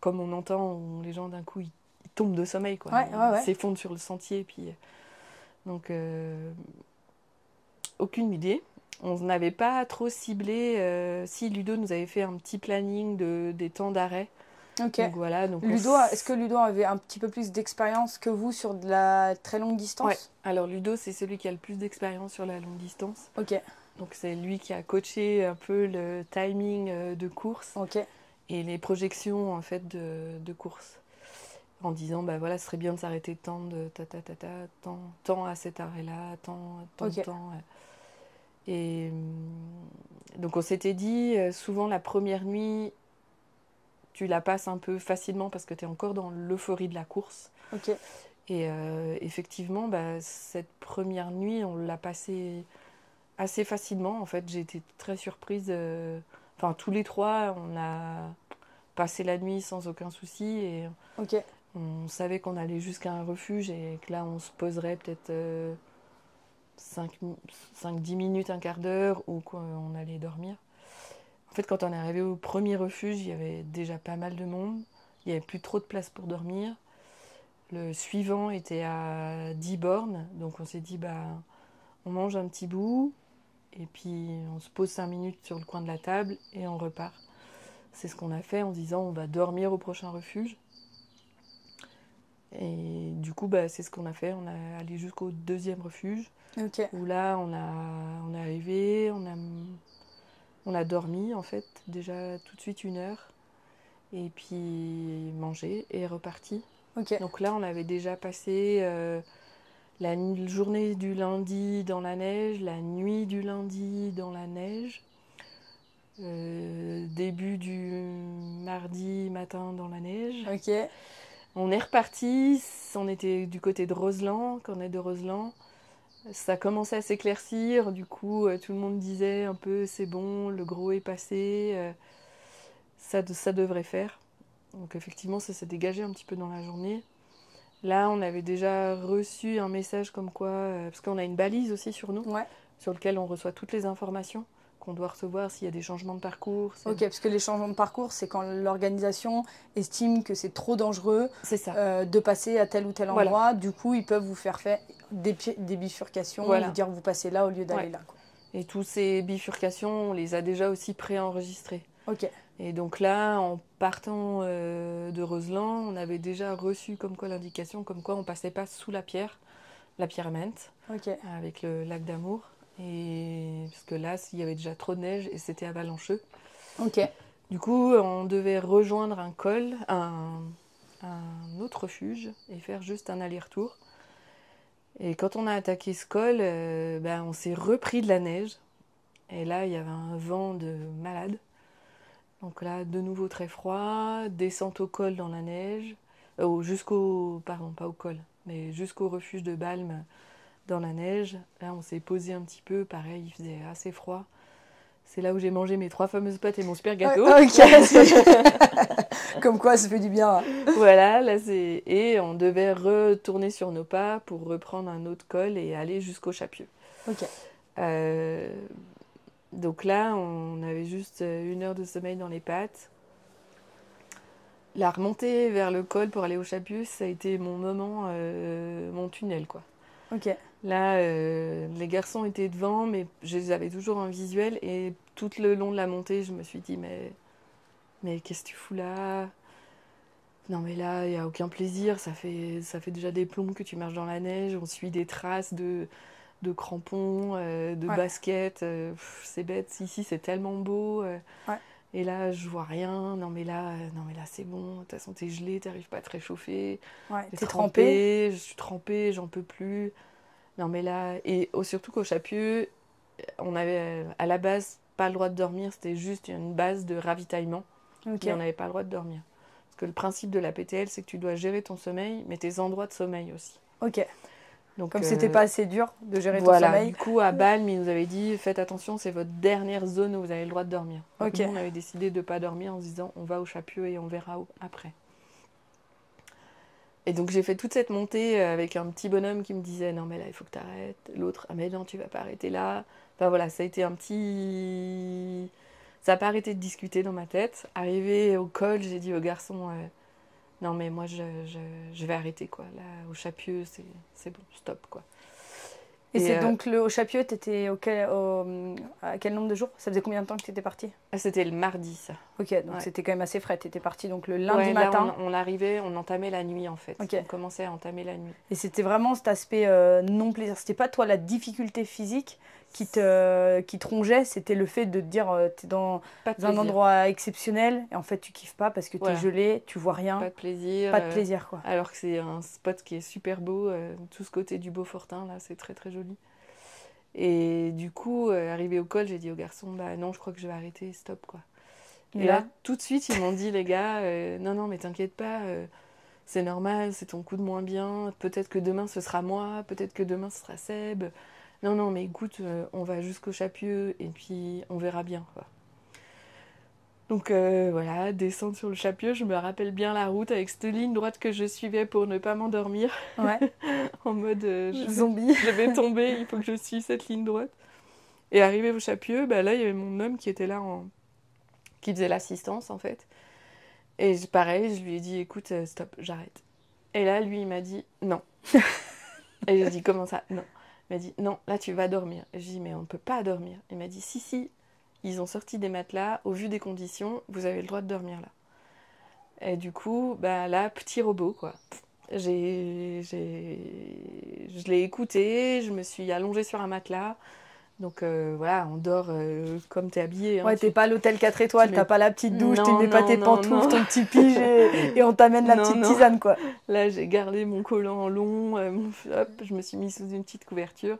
comme on entend, où les gens d'un coup ils tombent de sommeil, quoi. Ils s'effondrent sur le sentier, puis donc aucune idée. On n'avait pas trop ciblé. Si Ludo nous avait fait un petit planning des temps d'arrêt. Ok. Donc voilà. Donc est-ce que Ludo avait un petit peu plus d'expérience que vous sur de la très longue distance? Ouais. Alors Ludo, c'est celui qui a le plus d'expérience sur la longue distance. Ok. Donc c'est lui qui a coaché un peu le timing de course et les projections en fait de course. En disant, ce serait bien de s'arrêter tant de tant à cet arrêt-là, tant. Et donc on s'était dit, souvent la première nuit, tu la passes un peu facilement parce que tu es encore dans l'euphorie de la course. Ok. Et effectivement, cette première nuit, on l'a passée assez facilement. En fait, j'ai été très surprise. Enfin, tous les trois, on a passé la nuit sans aucun souci. Et Ok. on savait qu'on allait jusqu'à un refuge et que là, on se poserait peut-être 5-10 minutes, un quart d'heure, ou qu'on allait dormir. En fait, quand on est arrivé au premier refuge, il y avait déjà pas mal de monde. Il n'y avait plus trop de place pour dormir. Le suivant était à 10 bornes. Donc on s'est dit, on mange un petit bout. Et puis on se pose 5 minutes sur le coin de la table et on repart. C'est ce qu'on a fait en disant on va dormir au prochain refuge. Et du coup, c'est ce qu'on a fait. On est allé jusqu'au deuxième refuge. Ok. Où là, on est arrivé, on a dormi en fait, déjà tout de suite 1 heure. Et puis mangé et reparti. Ok. Donc là, on avait déjà passé la journée du lundi dans la neige, la nuit du lundi dans la neige, début du mardi matin dans la neige. Ok. On est reparti, on était du côté de Roseland, Cornet de Roseland. Ça commençait à s'éclaircir, du coup tout le monde disait un peu c'est bon, le gros est passé, ça devrait faire. Donc effectivement ça s'est dégagé un petit peu dans la journée. Là, on avait déjà reçu un message comme quoi, parce qu'on a une balise aussi sur nous, Ouais. sur lequel on reçoit toutes les informations qu'on doit recevoir s'il y a des changements de parcours. Ok, parce que les changements de parcours, c'est quand l'organisation estime que c'est trop dangereux C'est ça. de passer à tel ou tel endroit. Voilà. Du coup, ils peuvent vous faire des bifurcations, Voilà. vous dire vous passez là au lieu d'aller Ouais. là. Quoi. Et toutes ces bifurcations, on les a déjà aussi préenregistrées. Ok. Et donc là, en partant de Roseland, on avait déjà reçu comme quoi l'indication, comme quoi on passait pas sous la pierre Mente, Ok. avec le lac d'Amour. Et parce que là, il y avait déjà trop de neige et c'était avalancheux. Ok. Du coup, on devait rejoindre un col, un autre refuge et faire juste un aller-retour. Et quand on a attaqué ce col, on s'est repris de la neige. Et là, il y avait un vent de malade. Donc là, de nouveau très froid, descente au col dans la neige, pardon, pas au col, mais jusqu'au refuge de Balme dans la neige. Là, on s'est posé un petit peu, pareil, il faisait assez froid. C'est là où j'ai mangé mes 3 fameuses pâtes et mon super gâteau. Ok. Comme quoi, ça fait du bien. Hein. Voilà, là c'est... Et on devait retourner sur nos pas pour reprendre un autre col et aller jusqu'au Chapieux. Ok. Donc là, on avait juste 1 heure de sommeil dans les pattes. La remontée vers le col pour aller au Chapieux, ça a été mon moment, mon tunnel, quoi. Ok. Là, les garçons étaient devant, mais j'avais toujours un visuel. Et tout le long de la montée, je me suis dit, mais qu'est-ce que tu fous là ? Non, mais là, il n'y a aucun plaisir. Ça fait déjà des plombs que tu marches dans la neige. On suit des traces de crampons, de baskets. C'est bête. Ici, c'est tellement beau. Ouais. Et là, je vois rien. Non, mais là, c'est bon. De toute façon, t'es gelé, t'arrives pas à te réchauffer. Ouais. T'es T'es trempée. Je suis trempée, j'en peux plus. Non, mais là... Et surtout qu'au Chapieux, on avait à la base pas le droit de dormir. C'était juste une base de ravitaillement. Ok. Et on n'avait pas le droit de dormir. Parce que le principe de la PTL, c'est que tu dois gérer ton sommeil, mais tes endroits de sommeil aussi. Ok. Donc, Comme c'était pas assez dur de gérer ton voilà, sommeil. du coup, à Balme, ils nous avaient dit, faites attention, c'est votre dernière zone où vous avez le droit de dormir. Donc, Ok. nous, on avait décidé de ne pas dormir en se disant, on va au Chapieux et on verra après. Et donc, j'ai fait toute cette montée avec un petit bonhomme qui me disait, non, mais là, il faut que tu arrêtes. L'autre, ah, mais non, tu vas pas arrêter là. Enfin, voilà, ça a été un petit... Ça n'a pas arrêté de discuter dans ma tête. Arrivé au col, j'ai dit aux garçons, non, mais moi, je vais arrêter, quoi. Là, au Chapieux, c'est bon, stop, quoi. Et c'est donc au Chapieux, t'étais à quel nombre de jours ? Ça faisait combien de temps que t'étais partie ? C'était le mardi, ça. Ok, donc c'était quand même assez frais. T'étais partie donc le lundi là, matin. on arrivait, on entamait la nuit, en fait. Okay. On commençait à entamer la nuit. Et c'était vraiment cet aspect non-plaisir. C'était pas toi la difficulté physique qui te rongeait, c'était le fait de te dire t'es dans un endroit exceptionnel et en fait tu kiffes pas parce que t'es gelé, tu vois rien. Pas de plaisir. Pas de plaisir, quoi. Alors que c'est un spot qui est super beau, tout ce côté du Beaufortin, là, c'est très très joli. Et du coup, arrivé au col, j'ai dit aux garçons, bah non, je crois que je vais arrêter, stop, quoi. Et Et là, là, tout de suite, ils m'ont dit, les gars, non, non, mais t'inquiète pas, c'est normal, c'est ton coup de moins bien, peut-être que demain ce sera moi, peut-être que demain ce sera Seb. Non, non, mais écoute, on va jusqu'au Chapieux et puis on verra bien, quoi. Donc voilà, descendre sur le Chapieux, je me rappelle bien la route avec cette ligne droite que je suivais pour ne pas m'endormir, ouais, en mode zombie. je vais tomber, il faut que je suive cette ligne droite. Et arrivé au Chapieux, bah là il y avait mon homme qui était là, qui faisait l'assistance en fait. Et pareil, je lui ai dit écoute, stop, j'arrête. Et là lui il m'a dit non. Et j'ai dit comment ça? Non. Il m'a dit non, là tu vas dormir. Et j'ai dit mais on ne peut pas dormir. Il m'a dit si, si, ils ont sorti des matelas, au vu des conditions, vous avez le droit de dormir là. Et du coup, bah là, petit robot quoi. Je l'ai écouté, je me suis allongée sur un matelas. Donc voilà, on dort comme t'es habillée. Hein, Ouais, t'es pas à l'hôtel 4 étoiles, mets... t'as pas la petite douche, tu non, mets pas non, tes non, pantoufles, non. ton petit pige et on t'amène la Non, petite non. tisane, quoi. Là, j'ai gardé mon collant en long, hop, je me suis mise sous une petite couverture.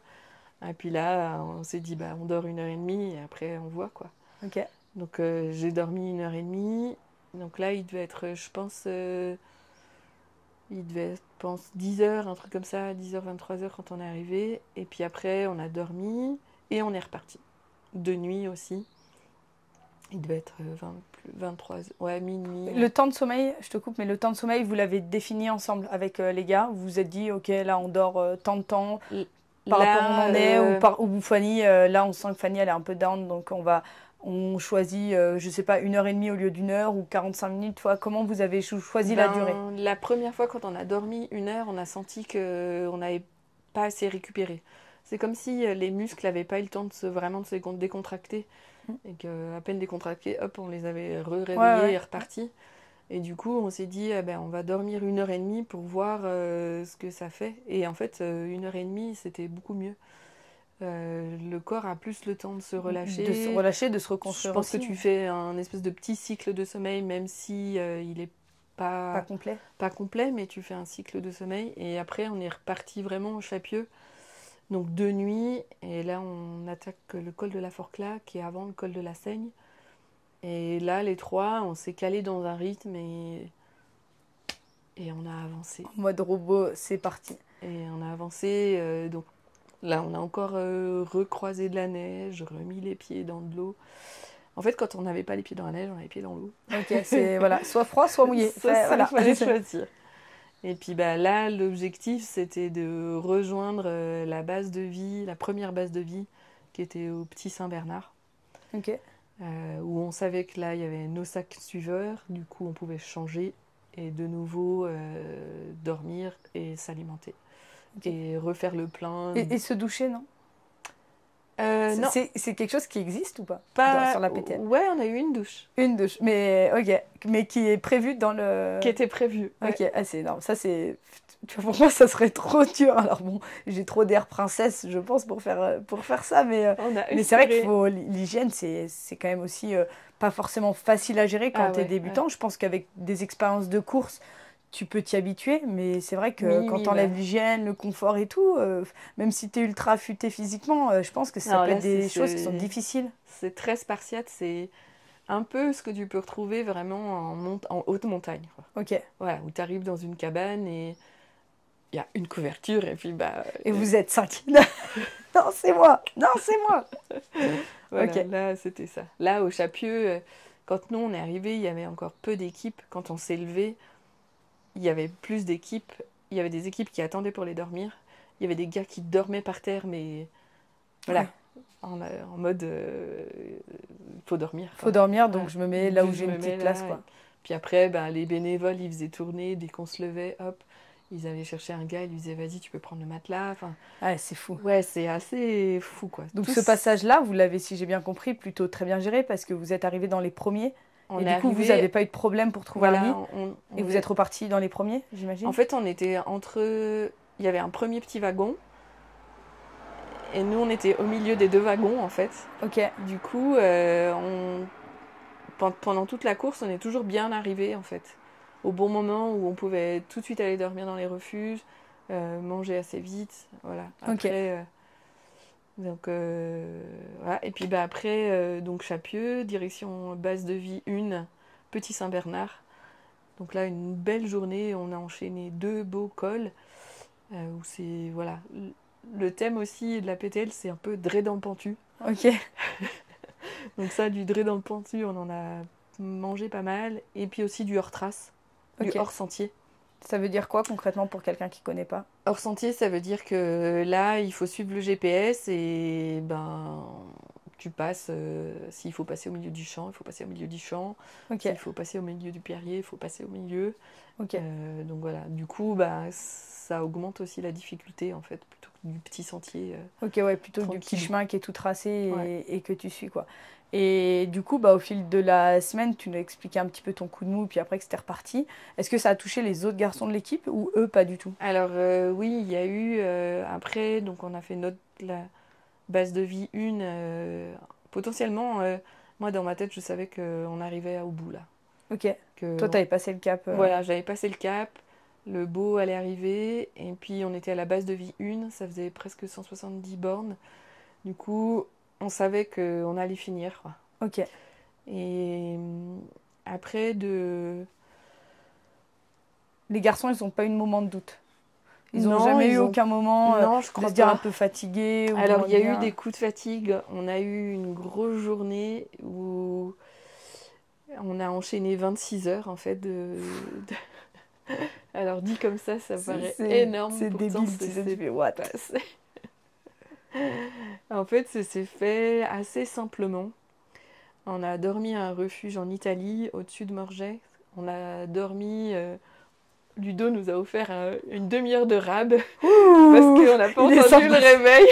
Et puis là, on s'est dit, bah, on dort 1h30 et après, on voit, quoi. Ok. Donc, j'ai dormi 1h30. Donc là, il devait être, je pense, il devait être, je pense, 10h, un truc comme ça, 10h, 23h quand on est arrivé. Et puis après, on a dormi et on est reparti. De nuit aussi. Il devait être 23, ouais, minuit. Le temps de sommeil, je te coupe, mais le temps de sommeil, vous l'avez défini ensemble avec les gars. Vous vous êtes dit, ok, là, on dort tant de temps par Là, rapport où on en est, ou Fanny, là, on sent que Fanny, elle est un peu down, donc on choisit, je sais pas, 1h30 au lieu d'1 heure ou 45 minutes. Toi, comment vous avez choisi la durée? La première fois, quand on a dormi 1 heure, on a senti qu'on n'avait pas assez récupéré. C'est comme si les muscles n'avaient pas eu le temps vraiment de se décontracter. Et qu'à peine décontractés, hop, on les avait réveillés et repartis. Et du coup, on s'est dit, ben, on va dormir 1h30 pour voir ce que ça fait. Et en fait, 1h30, c'était beaucoup mieux. Le corps a plus le temps de se relâcher. De se relâcher, de se Je reconstruire pense aussi. que tu fais un espèce de petit cycle de sommeil, même si il est Pas complet. pas complet, mais tu fais un cycle de sommeil. Et après, on est reparti vraiment au Chapieux. Donc 2 nuits. Et là, on attaque le col de la Forclaz, qui est avant le col de la Seigne. Et là, les trois, on s'est calé dans un rythme et on a avancé. En mode robot, c'est parti. Et on a avancé. Donc là, on a encore recroisé de la neige, remis les pieds dans de l'eau. En fait, quand on n'avait pas les pieds dans la neige, on avait les pieds dans l'eau. Ok, c'est voilà, soit froid, soit mouillé. Ça, Voilà. il fallait choisir. Et puis bah, là, l'objectif, c'était de rejoindre la base de vie, la première base de vie, qui était au Petit Saint-Bernard. Ok. Où on savait que là, il y avait nos sacs suiveurs. Du coup, on pouvait changer et de nouveau dormir et s'alimenter. Okay. Et refaire le plein. Et se doucher, non? Non. C'est quelque chose qui existe ou pas sur la PTL? Ouais, on a eu une douche. Une douche, mais ok, mais qui est prévue dans le... Qui était prévue. Ok, ouais. Ah, c'est énorme. Ça, c'est... Tu vois, pour moi, ça serait trop dur. Alors bon, j'ai trop d'air princesse, je pense, pour faire ça, mais c'est vrai que l'hygiène, c'est quand même aussi pas forcément facile à gérer quand t'es débutant. Ouais. Je pense qu'avec des expériences de course, tu peux t'y habituer, mais c'est vrai que quand t'enlèves l'hygiène, le confort et tout, même si t'es ultra affûté physiquement, je pense que ça peut être des choses qui sont difficiles. C'est très spartiate, c'est un peu ce que tu peux retrouver vraiment en haute montagne. Quoi. Ok. Voilà, où tu arrives dans une cabane et il y a une couverture et puis bah... Et vous êtes 5. Non, c'est moi. Non, c'est moi. Voilà, okay. Là, c'était ça. Là, au Chapieux, quand nous, on est arrivés, il y avait encore peu d'équipes. Quand on s'est levé, il y avait plus d'équipes. Il y avait des équipes qui attendaient pour les dormir. Il y avait des gars qui dormaient par terre, mais voilà, ouais. en mode faut dormir. Faut dormir, donc je me mets là où j'ai une petite place. Quoi. Puis après, les bénévoles, ils faisaient tourner. Dès qu'on se levait, hop, ils allaient chercher un gars, ils lui disaient vas-y, tu peux prendre le matelas. Enfin, ouais, c'est fou. Ouais, c'est assez fou. Quoi. Donc ce passage-là, vous l'avez, si j'ai bien compris, plutôt très bien géré parce que vous êtes arrivés dans les premiers. Et du coup, vous n'avez pas eu de problème pour trouver un lit. Et vous êtes repartis dans les premiers, j'imagine. En fait, on était entre... Il y avait un premier petit wagon. Et nous, on était au milieu des 2 wagons, en fait. Ok. Du coup, pendant toute la course, on est toujours bien arrivés, en fait. Au bon moment où on pouvait tout de suite aller dormir dans les refuges, manger assez vite. Voilà. Après, Donc, voilà. Et puis bah, après, donc Chapieux, direction base de vie 1, Petit Saint-Bernard. Donc là, une belle journée, on a enchaîné 2 beaux cols. Où c'est, voilà. Le thème aussi de la PTL, c'est un peu Dré dans le Pentu. Ok. Donc ça, du Dré dans le Pentu, on en a mangé pas mal. Et puis aussi du hors-trace, du Ok. hors-sentier. Ça veut dire quoi concrètement pour quelqu'un qui connaît pas? Hors sentier, ça veut dire que là, il faut suivre le GPS et ben tu passes. S'il faut passer au milieu du champ, il faut passer au milieu du champ. Ok. S'il faut passer au milieu du pierrier, il faut passer au milieu. Ok. Donc voilà. Du coup, bah ça augmente aussi la difficulté en fait, plutôt que du petit sentier. Ok, ouais, plutôt que du petit Tranquille. chemin qui est tout tracé Ouais. et que tu suis, quoi. Et du coup, bah, au fil de la semaine, tu nous as expliqué un petit peu ton coup de mou, puis après que c'était reparti. Est-ce que ça a touché les autres garçons de l'équipe ou eux, pas du tout? Alors oui, il y a eu après, donc on a fait la base de vie 1. Potentiellement, moi dans ma tête, je savais qu'on arrivait au bout là. Ok. Que Toi, t'avais passé le cap. voilà, j'avais passé le cap, le beau allait arriver, et puis on était à la base de vie 1, ça faisait presque 170 bornes. Du coup, on savait qu'on allait finir, quoi. Ok. Et après de... Les garçons, ils n'ont pas eu de moment de doute. Ils n'ont Non, jamais eu ils ont... aucun moment Non, je de crois se dire un pas. peu fatigué ou Alors, moins il y a eu bien. des coups de fatigue. On a eu une grosse journée où on a enchaîné 26 heures, en fait, Alors, dit comme ça paraît énorme. C'est Pourtant, débile, tu sais, tu fais what? passé. En fait, ça s'est fait assez simplement. On a dormi à un refuge en Italie, au-dessus de Morges. On a dormi... Ludo nous a offert une demi-heure de rab parce Ouh, qu'on n'a pas il est entendu le sympa. réveil.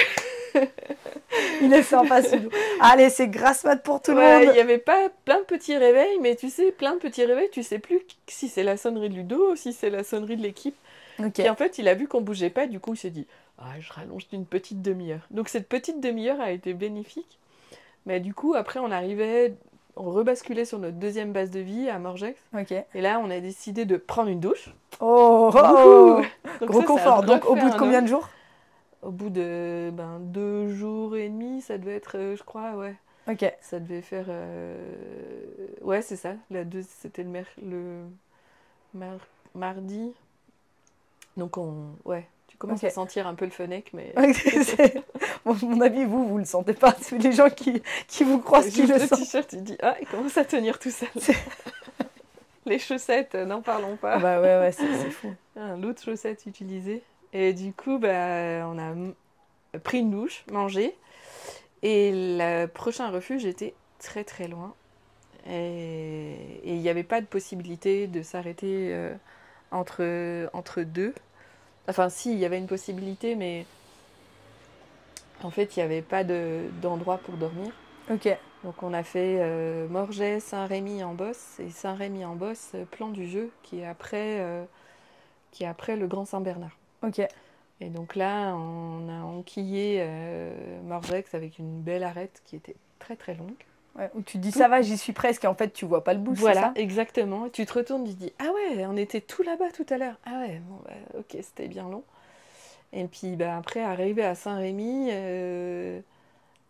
Il est sympa, ce loup. Allez, c'est grasse mat pour tout le Ouais, il monde. n'y avait pas plein de petits réveils, mais tu sais, plein de petits réveils, tu sais plus si c'est la sonnerie de Ludo ou si c'est la sonnerie de l'équipe. Ok. Puis en fait, il a vu qu'on bougeait pas, du coup, il s'est dit, ah, je rallonge d'une petite demi-heure. Donc cette petite demi-heure a été bénéfique. Mais du coup, après, on rebasculait sur notre deuxième base de vie à Morgex. Ok. Et là, on a décidé de prendre une douche. Oh, oh, Wouhou. oh. Donc Gros ça a confort. Donc, au refait bout de un combien homme. de jours? Au bout de 2 jours et demi, ça devait être, je crois, ouais. Ok. Ça devait faire. Ouais, c'est ça. C'était mardi. Donc, ouais. Tu commences à Ok. sentir un peu le fennec, mais Bon, à mon avis, vous le sentez pas. C'est les gens qui vous croisent c'est qui juste le le sentent. t-shirt, tu dis, ah, il commence à tenir tout seul. Les chaussettes, n'en parlons Ah pas. bah ouais, c'est fou. L'autre chaussette utilisée. Et du coup, bah, on a pris une douche, mangé. Et le prochain refuge était très très loin. Et il n'y avait pas de possibilité de s'arrêter entre deux. Enfin, si, il y avait une possibilité, mais en fait, il n'y avait pas d'endroit pour dormir. Ok. Donc, on a fait Morges, Saint-Rémy-en-Bosse et Saint-Rémy-en-Bosse, plan du jeu, qui est après le Grand Saint-Bernard. Ok. Et donc là, on a enquillé Morgex avec une belle arête qui était très très longue. Ouais, où tu te dis ça va, j'y suis presque, et en fait, tu vois pas le bout, c'est Voilà, ça? exactement. Et tu te retournes, tu te dis, ah ouais, on était tout là-bas tout à l'heure. Ah ouais, bon, bah, ok, c'était bien long. Et puis bah, après, arrivé à Saint-Rémy,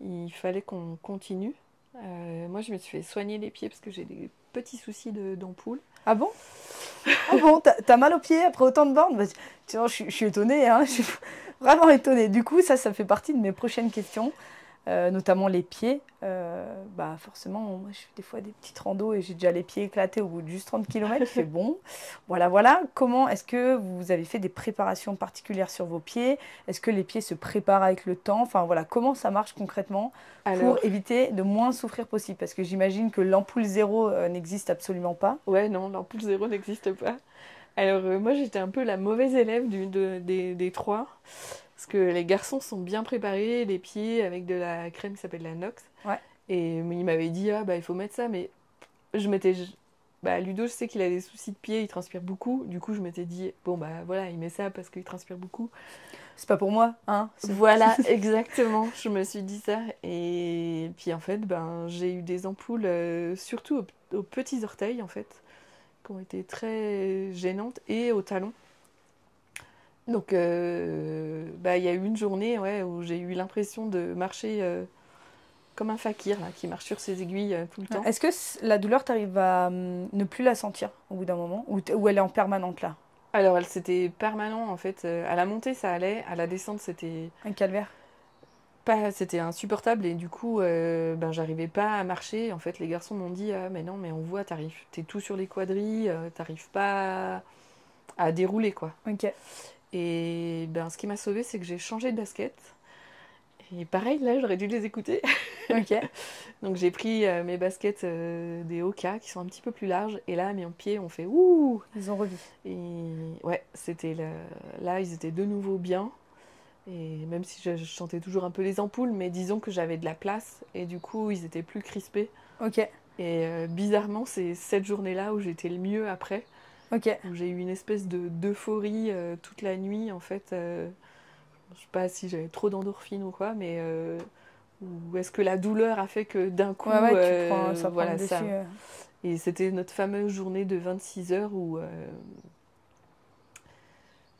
il fallait qu'on continue. Moi, je me suis fait soigner les pieds parce que j'ai des petits soucis d'ampoule. Ah bon? Ah bon, t'as mal aux pieds après autant de bornes? Bah, tu vois, je suis étonnée, hein. Je suis vraiment étonnée. Du coup, ça fait partie de mes prochaines questions, notamment les pieds. Bah forcément, moi, je fais des fois des petites randos et j'ai déjà les pieds éclatés au bout de juste 30 km. Je fais bon, voilà. Comment est-ce que vous avez fait des préparations particulières sur vos pieds? Est-ce que les pieds se préparent avec le temps? Enfin voilà, comment ça marche concrètement pour Alors, éviter de moins souffrir possible? Parce que j'imagine que l'ampoule zéro n'existe absolument pas. ouais, non, l'ampoule zéro n'existe pas. Alors, moi, j'étais un peu la mauvaise élève des trois. Parce que les garçons sont bien préparés, les pieds avec de la crème qui s'appelle la Nox. Ouais. Et il m'avait dit, ah bah il faut mettre ça, mais je m'étais. Bah Ludo, je sais qu'il a des soucis de pied, il transpire beaucoup. Du coup, je m'étais dit, bon bah voilà, il met ça parce qu'il transpire beaucoup. C'est pas pour moi, hein? Voilà, exactement, je me suis dit ça. Et puis en fait, ben, j'ai eu des ampoules, surtout aux petits orteils en fait, qui ont été très gênantes, et aux talons. Donc, bah, il y a eu une journée où j'ai eu l'impression de marcher comme un fakir là, qui marche sur ses aiguilles tout le temps. Est-ce que la douleur, tu arrives à ne plus la sentir au bout d'un moment ou elle est en permanente là? Alors, c'était permanent en fait. À la montée, ça allait. À la descente, Un calvaire? c'était insupportable. Et du coup, ben, j'arrivais pas à marcher. En fait, les garçons m'ont dit ah, mais non, mais on voit, t'es tout sur les quadrilles, t'arrives pas à dérouler quoi. Ok. Et ben, ce qui m'a sauvée, c'est que j'ai changé de basket. Et pareil, là, j'aurais dû les écouter. Ok. Donc j'ai pris mes baskets des Hoka qui sont un petit peu plus larges. Et là, mes pieds ont fait ouh. Ils ont revu. Et ouais, là, ils étaient de nouveau bien. Et même si je chantais toujours un peu les ampoules, mais disons que j'avais de la place. Et du coup, ils étaient plus crispés. Ok. Et bizarrement, c'est cette journée-là où j'étais le mieux après. Ok. Où j'ai eu une espèce d'euphorie toute la nuit, en fait. Je sais pas si j'avais trop d'endorphines ou quoi, mais ou est-ce que la douleur a fait que d'un coup, Ouais, ça prend voilà le dessus. ça. Et c'était notre fameuse journée de 26 heures où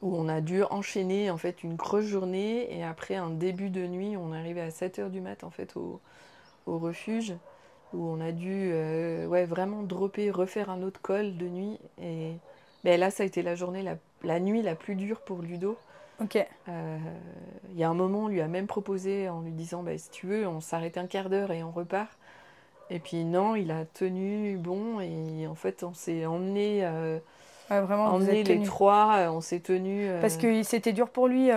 on a dû enchaîner en fait une grosse journée et après un début de nuit, on est arrivé à 7 heures du mat en fait au refuge où on a dû vraiment dropper, refaire un autre col de nuit. Et ben, là, ça a été la journée, la nuit la plus dure pour Ludo. Ok. Il y a un moment, on lui a même proposé en lui disant bah, si tu veux, on s'arrête un quart d'heure et on repart. Et puis non, il a tenu bon et en fait, on s'est emmené, Ouais, vraiment, vous êtes les tenus. trois, on s'est tenus. Parce que c'était dur pour lui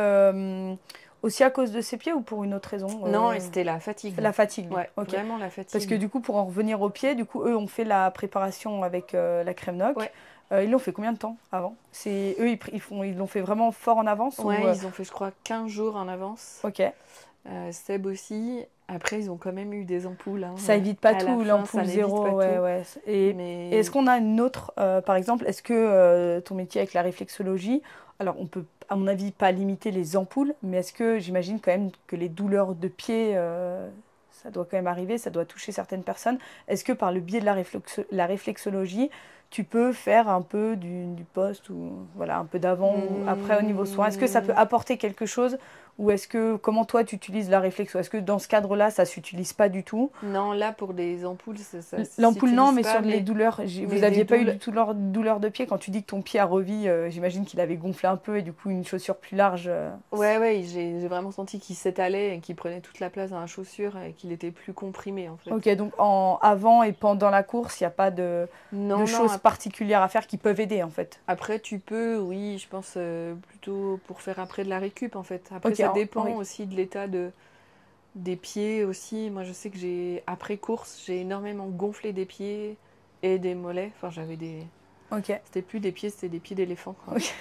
aussi à cause de ses pieds ou pour une autre raison Non, et c'était la fatigue. La fatigue. Ouais, Ok. vraiment la fatigue. Parce que du coup, pour en revenir aux pieds, du coup, eux ont fait la préparation avec la crème Noc. Ouais. Ils l'ont fait combien de temps avant? Eux, ils l'ont fait vraiment fort en avance Ouais, ou, ils ont fait, je crois, 15 jours en avance. Ok. Seb aussi. Après, ils ont quand même eu des ampoules. Hein. Ça évite pas à tout, l'ampoule zéro. Ouais, ouais. Et est-ce qu'on a une autre, par exemple, est-ce que ton métier avec la réflexologie, alors on peut, à mon avis, pas limiter les ampoules, mais est-ce que j'imagine quand même que les douleurs de pied, ça doit quand même arriver, ça doit toucher certaines personnes. Est-ce que par le biais de la réflexologie, tu peux faire un peu du post ou voilà, un peu d'avant ou après au niveau soin? Est-ce que ça peut apporter quelque chose? Ou est-ce que, comment toi tu utilises la réflexion? Est-ce que dans ce cadre-là, ça ne s'utilise pas du tout? Non, là pour les ampoules, ça L'ampoule non, mais pas, sur les douleurs, vous n'aviez pas eu du tout de douleur de pied quand tu dis que ton pied a revu, j'imagine qu'il avait gonflé un peu et du coup une chaussure plus large. Ouais, j'ai vraiment senti qu'il s'étalait et qu'il prenait toute la place dans la chaussure et qu'il était plus comprimé en fait. Ok, donc avant et pendant la course, il n'y a pas de choses particulières à faire qui peuvent aider en fait. Après, tu peux, oui, je pense plutôt pour faire après de la récup en fait. Après, ça dépend aussi de l'état des pieds aussi. Moi, je sais que après course, j'ai énormément gonflé des pieds et des mollets. Enfin, j'avais des. Ok. C'était plus des pieds, c'était des pieds d'éléphant. Okay.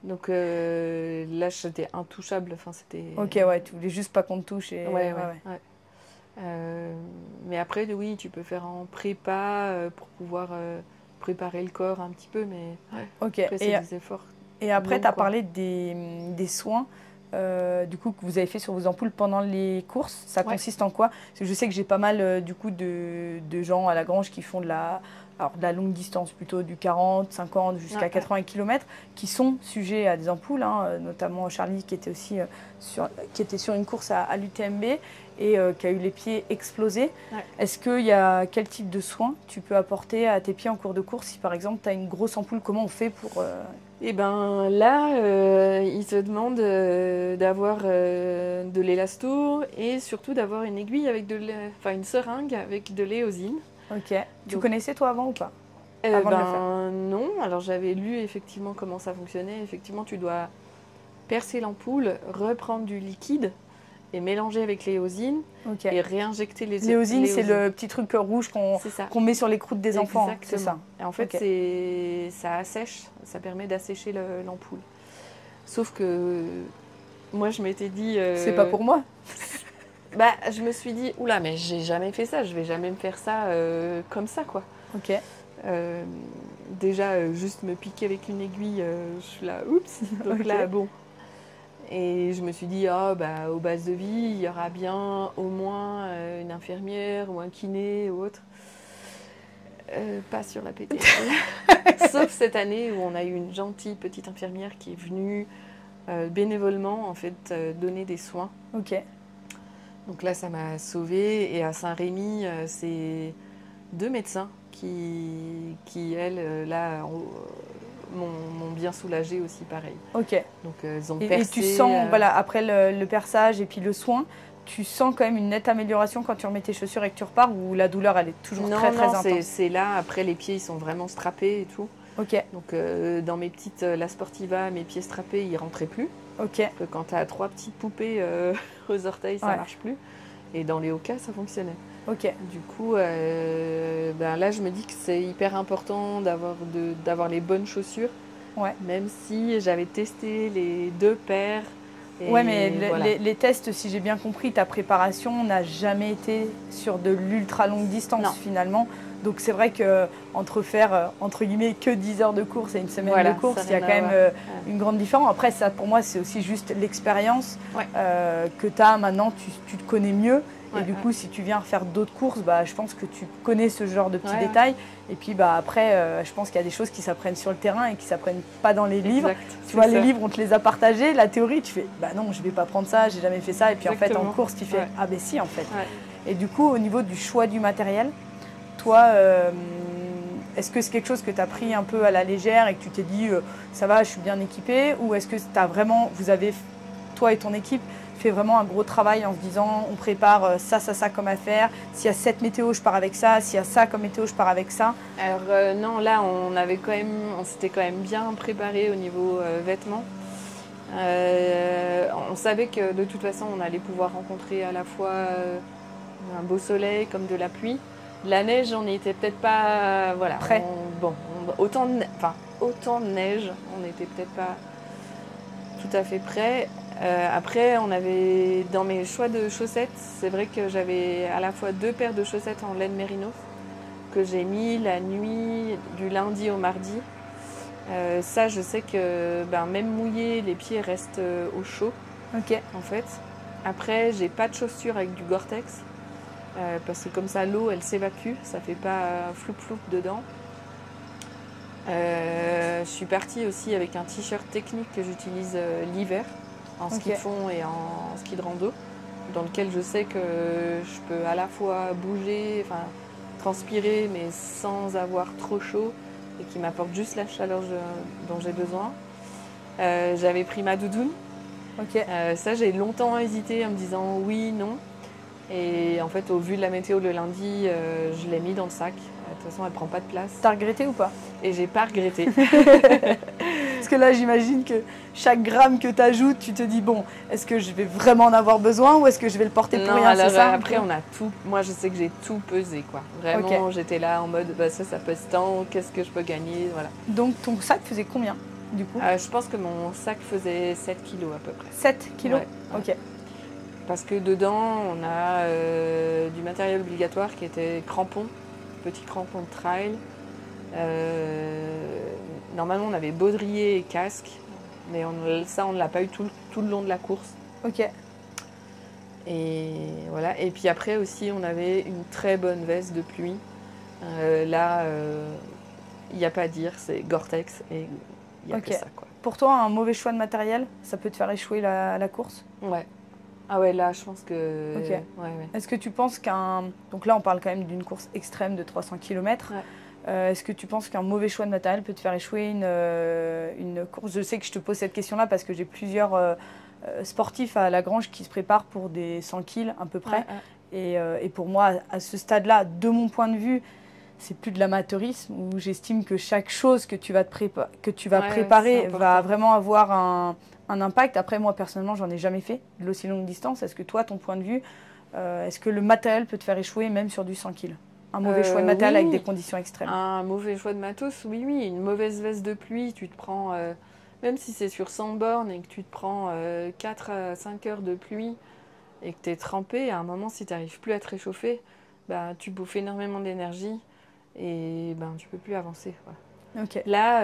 Donc là, j'étais intouchable. Enfin, c'était. Ok, ouais, tu voulais juste pas qu'on te touche. Et... Ouais. Mais après, oui, tu peux faire en prépa pour pouvoir préparer le corps un petit peu, mais après, c'est des efforts. Et après, tu as parlé des soins du coup, que vous avez fait sur vos ampoules pendant les courses. Ça consiste en quoi? Parce que je sais que j'ai pas mal du coup, de gens à la Grange qui font de la longue distance, plutôt du 40, 50 jusqu'à 80 km, qui sont sujets à des ampoules, hein, notamment Charlie qui était aussi sur une course à l'UTMB et qui a eu les pieds explosés. Est-ce qu'il y a quel type de soins tu peux apporter à tes pieds en cours de course si par exemple tu as une grosse ampoule? Comment on fait pour... Eh ben là, il te demande d'avoir de l'élasto et surtout d'avoir une aiguille avec une seringue avec de l'éosine. Ok. Tu connaissais toi avant ou pas? Avant de le faire? Non. Alors j'avais lu effectivement comment ça fonctionnait. Effectivement, tu dois percer l'ampoule, reprendre du liquide et mélanger avec l'éosine et réinjecter les l'éosine, c'est le petit truc rouge qu'on met sur les croûtes des enfants. C'est ça. Et en fait, ça assèche, ça permet d'assécher l'ampoule. Sauf que moi, je m'étais dit... c'est pas pour moi. Je me suis dit, oula, mais j'ai jamais fait ça, je vais jamais me faire ça comme ça, quoi. Ok. Déjà, juste me piquer avec une aiguille, je suis là, oups. Donc là, bon... Et je me suis dit, aux bases de vie, il y aura bien au moins une infirmière ou un kiné ou autre. Pas sur la PTL. Sauf cette année où on a eu une gentille petite infirmière qui est venue bénévolement en fait donner des soins. Ok. Donc là, ça m'a sauvée. Et à Saint-Rémy, c'est 2 médecins qui elles, là, m'ont bien soulagée aussi, pareil. Ok. Donc elles ont Et percé. tu sens, voilà, après le perçage et puis le soin, tu sens quand même une nette amélioration quand tu remets tes chaussures et que tu repars, ou la douleur, elle est toujours très intense? C'est là. Après, les pieds, ils sont vraiment strappés et tout. Ok. Donc dans mes petites La Sportiva, mes pieds strappés, ils rentraient plus. Ok. Parce que quand tu as 3 petites poupées aux orteils, ça marche plus. Et dans les Hoka, ça fonctionnait. Ok. Du coup, là, je me dis que c'est hyper important d'avoir les bonnes chaussures. Ouais. Même si j'avais testé les 2 paires. Ouais, mais les tests, si j'ai bien compris, ta préparation n'a jamais été sur de l'ultra longue distance finalement. Donc c'est vrai qu'entre faire, entre guillemets, que 10 heures de course et une semaine de course, il y a quand même une grande différence. Après, ça, pour moi, c'est aussi juste l'expérience que tu as maintenant, tu te connais mieux. Et du coup, si tu viens refaire d'autres courses, je pense que tu connais ce genre de petits détails. Et puis après, je pense qu'il y a des choses qui s'apprennent sur le terrain et qui ne s'apprennent pas dans les livres. Tu vois, les livres, on te les a partagés. La théorie, tu fais, non, je ne vais pas prendre ça, j'ai jamais fait ça. Et puis en fait, en course, tu fais, ah ben si, en fait. Et du coup, au niveau du choix du matériel, toi, est-ce que c'est quelque chose que tu as pris un peu à la légère et que tu t'es dit, ça va, je suis bien équipée? Ou est-ce que vous avez, toi et ton équipe, fait vraiment un gros travail en se disant, on prépare ça comme affaire. S'il y a cette météo, je pars avec ça. S'il y a ça comme météo, je pars avec ça. Alors non, là, on s'était quand même bien préparé au niveau vêtements. On savait que de toute façon, on allait pouvoir rencontrer à la fois un beau soleil comme de la pluie. La neige, on n'était peut-être pas prêt. Autant de neige, on n'était peut-être pas tout à fait prêt. Après, on avait dans mes choix de chaussettes, c'est vrai que j'avais à la fois 2 paires de chaussettes en laine mérinos que j'ai mis la nuit du lundi au mardi. Ça, je sais que même mouillé, les pieds restent au chaud. Ok. En fait. Après, j'ai pas de chaussures avec du Gore-Tex parce que comme ça, l'eau, elle s'évacue, ça fait pas floup-floup dedans. Je suis partie aussi avec un t-shirt technique que j'utilise l'hiver en ski de fond et en ski de rando, dans lequel je sais que je peux à la fois bouger, transpirer, mais sans avoir trop chaud et qui m'apporte juste la chaleur dont j'ai besoin. J'avais pris ma doudoune. Ça, j'ai longtemps hésité en me disant oui, non. Et en fait, au vu de la météo le lundi, je l'ai mis dans le sac. De toute façon, elle prend pas de place. T'as regretté ou pas? Et j'ai pas regretté. Parce que là, j'imagine que chaque gramme que tu ajoutes, tu te dis, bon, est-ce que je vais vraiment en avoir besoin ou est-ce que je vais le porter pour rien? Alors, c'est ça, après, on a tout. Moi, je sais que j'ai tout pesé, quoi. Vraiment, j'étais là en mode, ça pèse tant, qu'est-ce que je peux gagner, voilà. Donc, ton sac faisait combien, du coup? Je pense que mon sac faisait 7 kilos à peu près. 7 kilos? Ok. Parce que dedans, on a du matériel obligatoire qui était crampons, petits crampons de trail. Normalement, on avait baudrier et casque, mais on ne l'a pas eu tout le long de la course. Ok. Et voilà. Et puis après aussi, on avait une très bonne veste de pluie. Là, il n'y a pas à dire, c'est Gore-Tex et il n'y a que ça, quoi. Pour toi, un mauvais choix de matériel, ça peut te faire échouer la course? Ouais. Ah ouais, là, je pense que... Ok. Ouais. Est-ce que tu penses Donc là, on parle quand même d'une course extrême de 300 km. Ouais. Est-ce que tu penses qu'un mauvais choix de matériel peut te faire échouer une course? Je sais que je te pose cette question-là parce que j'ai plusieurs sportifs à Lagrange qui se préparent pour des 100 kg à peu près. Et pour moi, à ce stade-là, de mon point de vue, c'est plus de l'amateurisme, où j'estime que chaque chose que tu vas préparer va vraiment avoir un impact. Après, moi, personnellement, j'en ai jamais fait de l'aussi longue distance. Est-ce que toi, ton point de vue, est-ce que le matériel peut te faire échouer même sur du 100 kg? Un mauvais choix de matériel avec des conditions extrêmes. Un mauvais choix de matos, oui. Une mauvaise veste de pluie, tu te prends, même si c'est sur 100 bornes et que tu te prends 4 à 5 heures de pluie et que tu es trempé, à un moment, si tu n'arrives plus à te réchauffer, tu bouffes énormément d'énergie et tu peux plus avancer. Voilà. Okay. Là,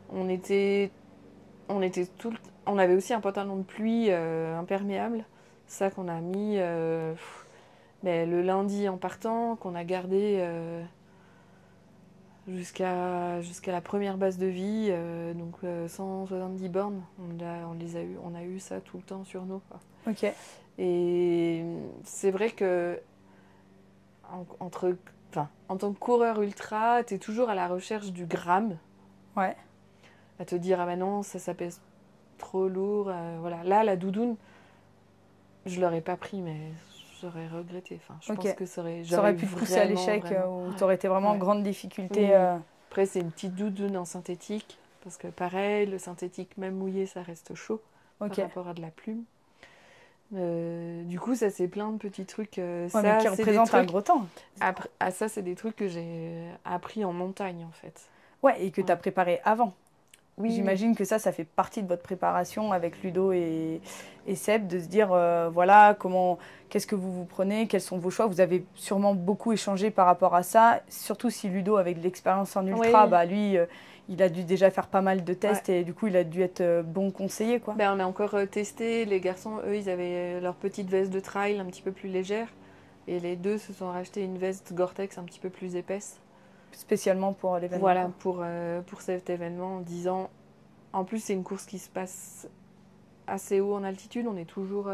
on avait aussi un pantalon de pluie imperméable, ça qu'on a mis le lundi en partant, qu'on a gardé jusqu'à la première base de vie, donc 170 bornes. On a eu ça tout le temps sur nous, quoi. Ok. Et c'est vrai que en tant que coureur ultra, tu es toujours à la recherche du gramme. Ouais. À te dire, ah bah non, ça pèse trop lourd. Voilà. Là, la doudoune, je l'aurais pas pris, mais j'aurais regretté. Enfin, je pense que Ça aurait pu te pousser à l'échec où tu aurais été vraiment en grande difficulté. Oui. Après, c'est une petite doudoune en synthétique. Parce que pareil, le synthétique, même mouillé, ça reste chaud par rapport à de la plume. Du coup, ça, c'est plein de petits trucs. Mais qui représentent un gros temps. Après, ça, c'est des trucs que j'ai appris en montagne, en fait. Ouais, et que tu as préparé avant. Oui. J'imagine que ça fait partie de votre préparation avec Ludo et Seb, de se dire, voilà, qu'est-ce que vous prenez, quels sont vos choix. Vous avez sûrement beaucoup échangé par rapport à ça, surtout si Ludo, avec de l'expérience en ultra, bah, lui, il a dû déjà faire pas mal de tests et du coup, il a dû être bon conseiller, quoi. Ben, on a encore testé. Les garçons, eux, ils avaient leur petite veste de trail un petit peu plus légère. Et les deux se sont rachetés une veste Gore-Tex un petit peu plus épaisse. Spécialement pour l'événement. Voilà, pour cet événement, en disant... En plus, c'est une course qui se passe assez haut en altitude. On est toujours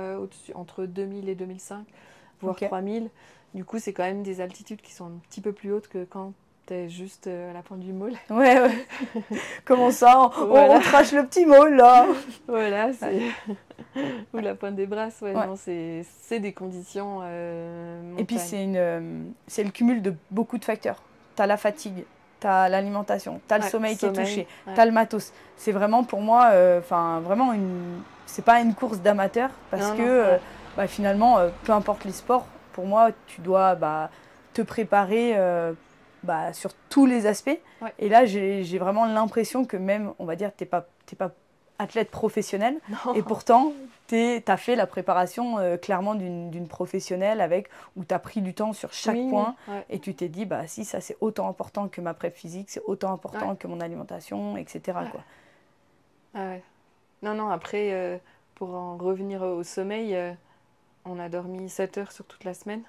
entre 2000 et 2005, voire 3000. Du coup, c'est quand même des altitudes qui sont un petit peu plus hautes que quand t'es juste à la pointe du môle. Ouais. Comment ça on trache le petit môle, là. Voilà, c'est... Ou la pointe des brasses, non, c'est des conditions et puis, c'est le cumul de beaucoup de facteurs. T'as la fatigue, t'as l'alimentation, t'as le sommeil qui est touché, t'as le matos. C'est vraiment, pour moi, vraiment c'est pas une course d'amateur parce que finalement, peu importe les sports, pour moi, tu dois te préparer sur tous les aspects. Ouais. Et là, j'ai vraiment l'impression que même, on va dire, t'es pas athlète professionnel. Non. Et pourtant, tu as fait la préparation clairement d'une professionnelle où tu as pris du temps sur chaque point et tu t'es dit, si ça c'est autant important que ma prep physique, c'est autant important que mon alimentation, etc. Ouais. Quoi. Ah ouais. Non, après, pour en revenir au sommeil, on a dormi 7 heures sur toute la semaine.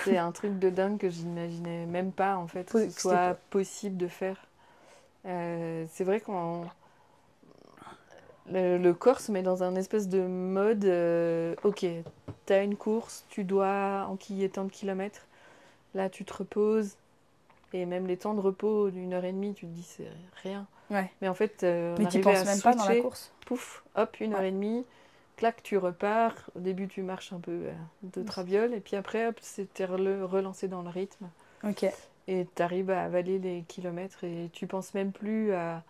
C'est un truc de dingue que j'imaginais même pas, en fait, que ce soit possible de faire. C'est vrai qu'on... Le corps se met dans un espèce de mode, ok, t'as une course, tu dois enquiller tant de kilomètres, là tu te reposes, et même les temps de repos d'1h30, tu te dis c'est rien. Ouais. Mais en fait, mais tu penses même pas dans la course. Pouf, hop, 1h30, clac, tu repars. Au début, tu marches un peu de traviole, et puis après, hop, t'es relancé dans le rythme. Ok. Et t'arrives à avaler les kilomètres, et tu penses même plus à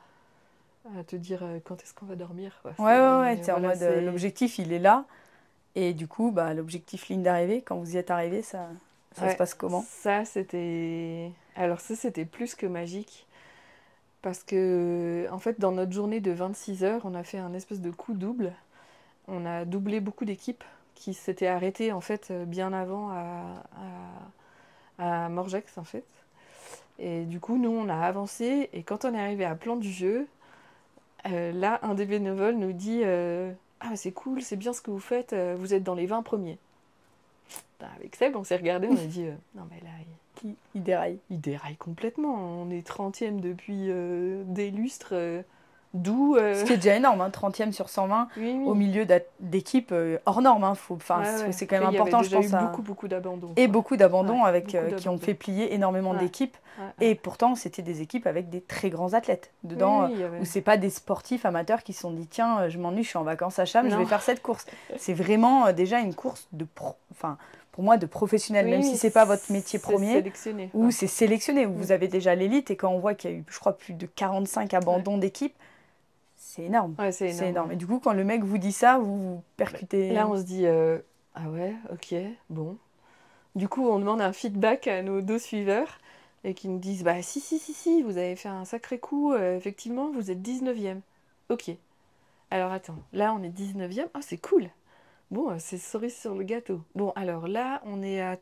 te dire quand est-ce qu'on va dormir. Quoi. Ouais, t'es en mode l'objectif il est là et du coup l'objectif ligne d'arrivée, quand vous y êtes arrivé, ça se passe comment? Ça c'était plus que magique parce que en fait dans notre journée de 26 heures on a fait un espèce de coup double. On a doublé beaucoup d'équipes qui s'étaient arrêtées en fait bien avant à Morgex en fait. Et du coup nous on a avancé et quand on est arrivé à Plan du Jeu, là, un des bénévoles nous dit ah, c'est cool, c'est bien ce que vous faites, vous êtes dans les 20 premiers. Avec Seb, on s'est regardé, on a dit non, mais là, il déraille. Il déraille complètement. On est 30e depuis des lustres. D'où. Ce qui est déjà énorme, 30e sur 120, au milieu d'équipes hors norme. C'est quand même important, je pense. Il y a eu beaucoup d'abandons. Et beaucoup d'abandons qui ont fait plier énormément d'équipes. Et pourtant, c'était des équipes avec des très grands athlètes dedans, où c'est pas des sportifs amateurs qui se sont dit tiens, je m'ennuie, je suis en vacances à Cham, je vais faire cette course. C'est vraiment déjà une course pour moi, de professionnel, même si c'est pas votre métier premier, où c'est sélectionné, où vous avez déjà l'élite. Et quand on voit qu'il y a eu, je crois, plus de 45 abandons d'équipes, c'est énorme. Ouais, c'est énorme. Et du coup, quand le mec vous dit ça, vous percutez. Là, on se dit ah ouais, ok, bon. Du coup, on demande un feedback à nos deux suiveurs et qui nous disent bah si, vous avez fait un sacré coup, effectivement, vous êtes 19e. Ok. Alors attends, là on est 19e, ah c'est cool. Bon, c'est cerise sur le gâteau. Bon, alors là, on est à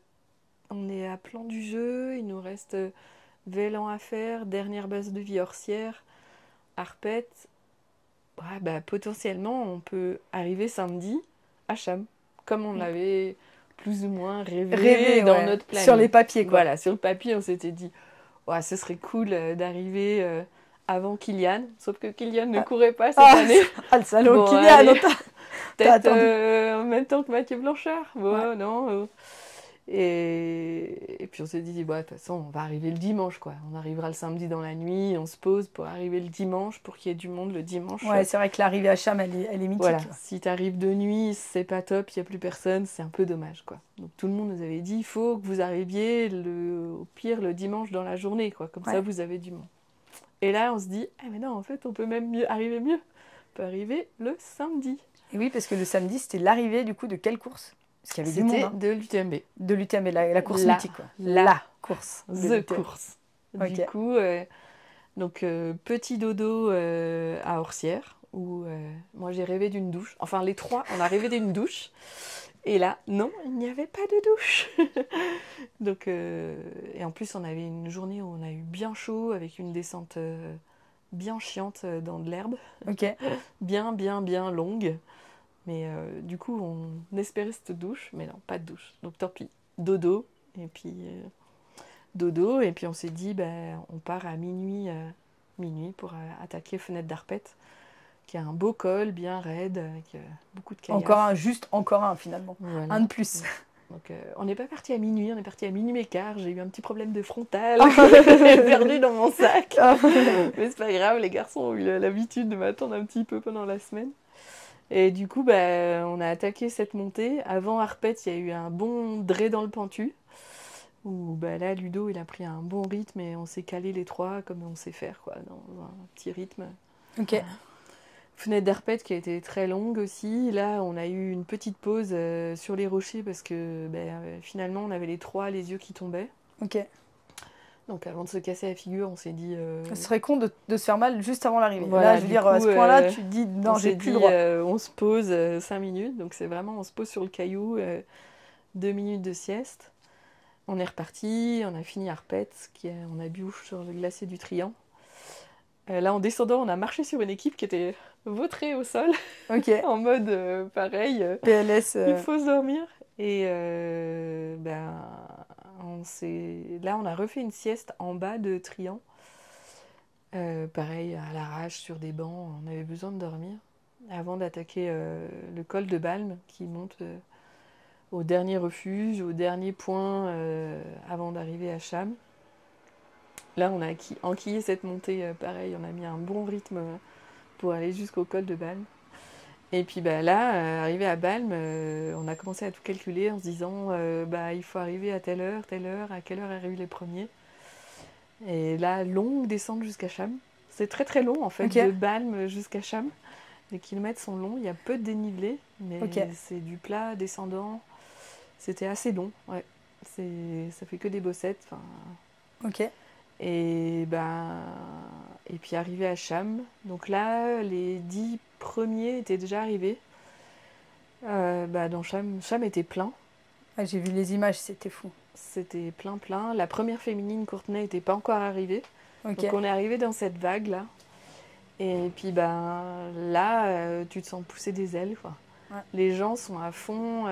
Plan du Jeu, il nous reste Vélan à faire, dernière base de vie Orsières, Arpette. Ouais, bah, potentiellement, on peut arriver samedi à Cham, comme on l'avait plus ou moins rêvé dans notre planning. Sur les papiers, quoi. Voilà, sur le papier, on s'était dit, ouais, ce serait cool d'arriver avant Kylian. Sauf que Kylian ne Ah. courait pas cette Ah, année. ah, le salaud, Bon, Kylian, allez. t'as Peut-être attendu. en même temps que Mathieu Blanchard. Bon, Ouais. non. Et puis on s'est dit, bah, de toute façon, on va arriver le dimanche, quoi. On arrivera le samedi dans la nuit, on se pose pour arriver le dimanche, pour qu'il y ait du monde le dimanche. Ouais, c'est vrai que l'arrivée à Cham, elle est mythique. Voilà, Ouais. si t'arrives de nuit, c'est pas top, il n'y a plus personne, c'est un peu dommage, quoi. Donc tout le monde nous avait dit, il faut que vous arriviez au pire le dimanche dans la journée, quoi. Comme ça, Ouais. vous avez du monde. Et là, on se dit, ah mais non, en fait, on peut même arriver mieux. On peut arriver le samedi. Et oui, parce que le samedi, c'était l'arrivée du coup de quelle course? Parce qu'il y avait du monde, C'était hein. de l'UTMB. De l'UTMB, la course La- mythique, quoi. la course. de The l'UTMB. course. Ok. Du coup, donc petit dodo à Orsières, où moi j'ai rêvé d'une douche. Enfin, les trois, on a rêvé d'une douche. Et là, non, il n'y avait pas de douche. Donc, et en plus, on avait une journée où on a eu bien chaud, avec une descente bien chiante dans de l'herbe. Ok. Bien longue. Mais du coup, on espérait cette douche, mais non, pas de douche. Donc tant pis, dodo. Et puis dodo. Et puis on s'est dit, ben, on part à minuit pour attaquer Fenêtre d'Arpette, qui a un beau col, bien raide, avec beaucoup de caillasse. Encore un finalement. Voilà. Un de plus. Donc on n'est pas parti à minuit, on est parti à minuit mais quart. J'ai eu un petit problème de frontal que j'ai perdu dans mon sac. Mais c'est pas grave, les garçons ont eu l'habitude de m'attendre un petit peu pendant la semaine. Et du coup, bah, on a attaqué cette montée. Avant Arpette, il y a eu un bon dray dans le pentu. Où bah, là, Ludo, il a pris un bon rythme et on s'est calé les trois comme on sait faire, quoi, dans un petit rythme. Ok. Fenêtre d'Arpette qui a été très longue aussi. Là, on a eu une petite pause sur les rochers parce que finalement, on avait les trois, les yeux qui tombaient. Ok. Donc avant de se casser la figure, on s'est dit... Ce serait con de se faire mal juste avant l'arrivée. Voilà, là, je veux du dire, coup, à ce point-là, tu te dis, non, on j'ai s'est plus le dit, droit. on se pose 5 minutes. Donc c'est vraiment, on se pose sur le caillou, 2 minutes de sieste. On est reparti, on a fini Arpette, on a bu sur le glacier du Trian. Là, en descendant, on a marché sur une équipe qui était vautrée au sol, Ok. en mode pareil, PLS. il faut se dormir. Et là, on a refait une sieste en bas de Trian. Pareil, à l'arrache, sur des bancs, on avait besoin de dormir. Avant d'attaquer le col de Balme, qui monte au dernier refuge, au dernier point avant d'arriver à Cham. Là, on a enquillé cette montée, pareil, on a mis un bon rythme pour aller jusqu'au col de Balme. Et puis là, arrivé à Balme, on a commencé à tout calculer en se disant il faut arriver à telle heure, à quelle heure arrivent les premiers. Et là, longue descente jusqu'à Cham. C'est très très long en fait, Ok. de Balme jusqu'à Cham. Les kilomètres sont longs, il y a peu de dénivelé, mais Ok. c'est du plat descendant. C'était assez long, ouais. Ça fait que des bossettes. Ok. Et puis arrivé à Cham. Donc là, les 10 premiers étaient déjà arrivés. Dans Cham était plein. Ah, j'ai vu les images, c'était fou. C'était plein. La première féminine, Courtenay, n'était pas encore arrivée. Ok. Donc on est arrivé dans cette vague-là. Et puis là, tu te sens pousser des ailes, quoi. Ouais. Les gens sont à fond.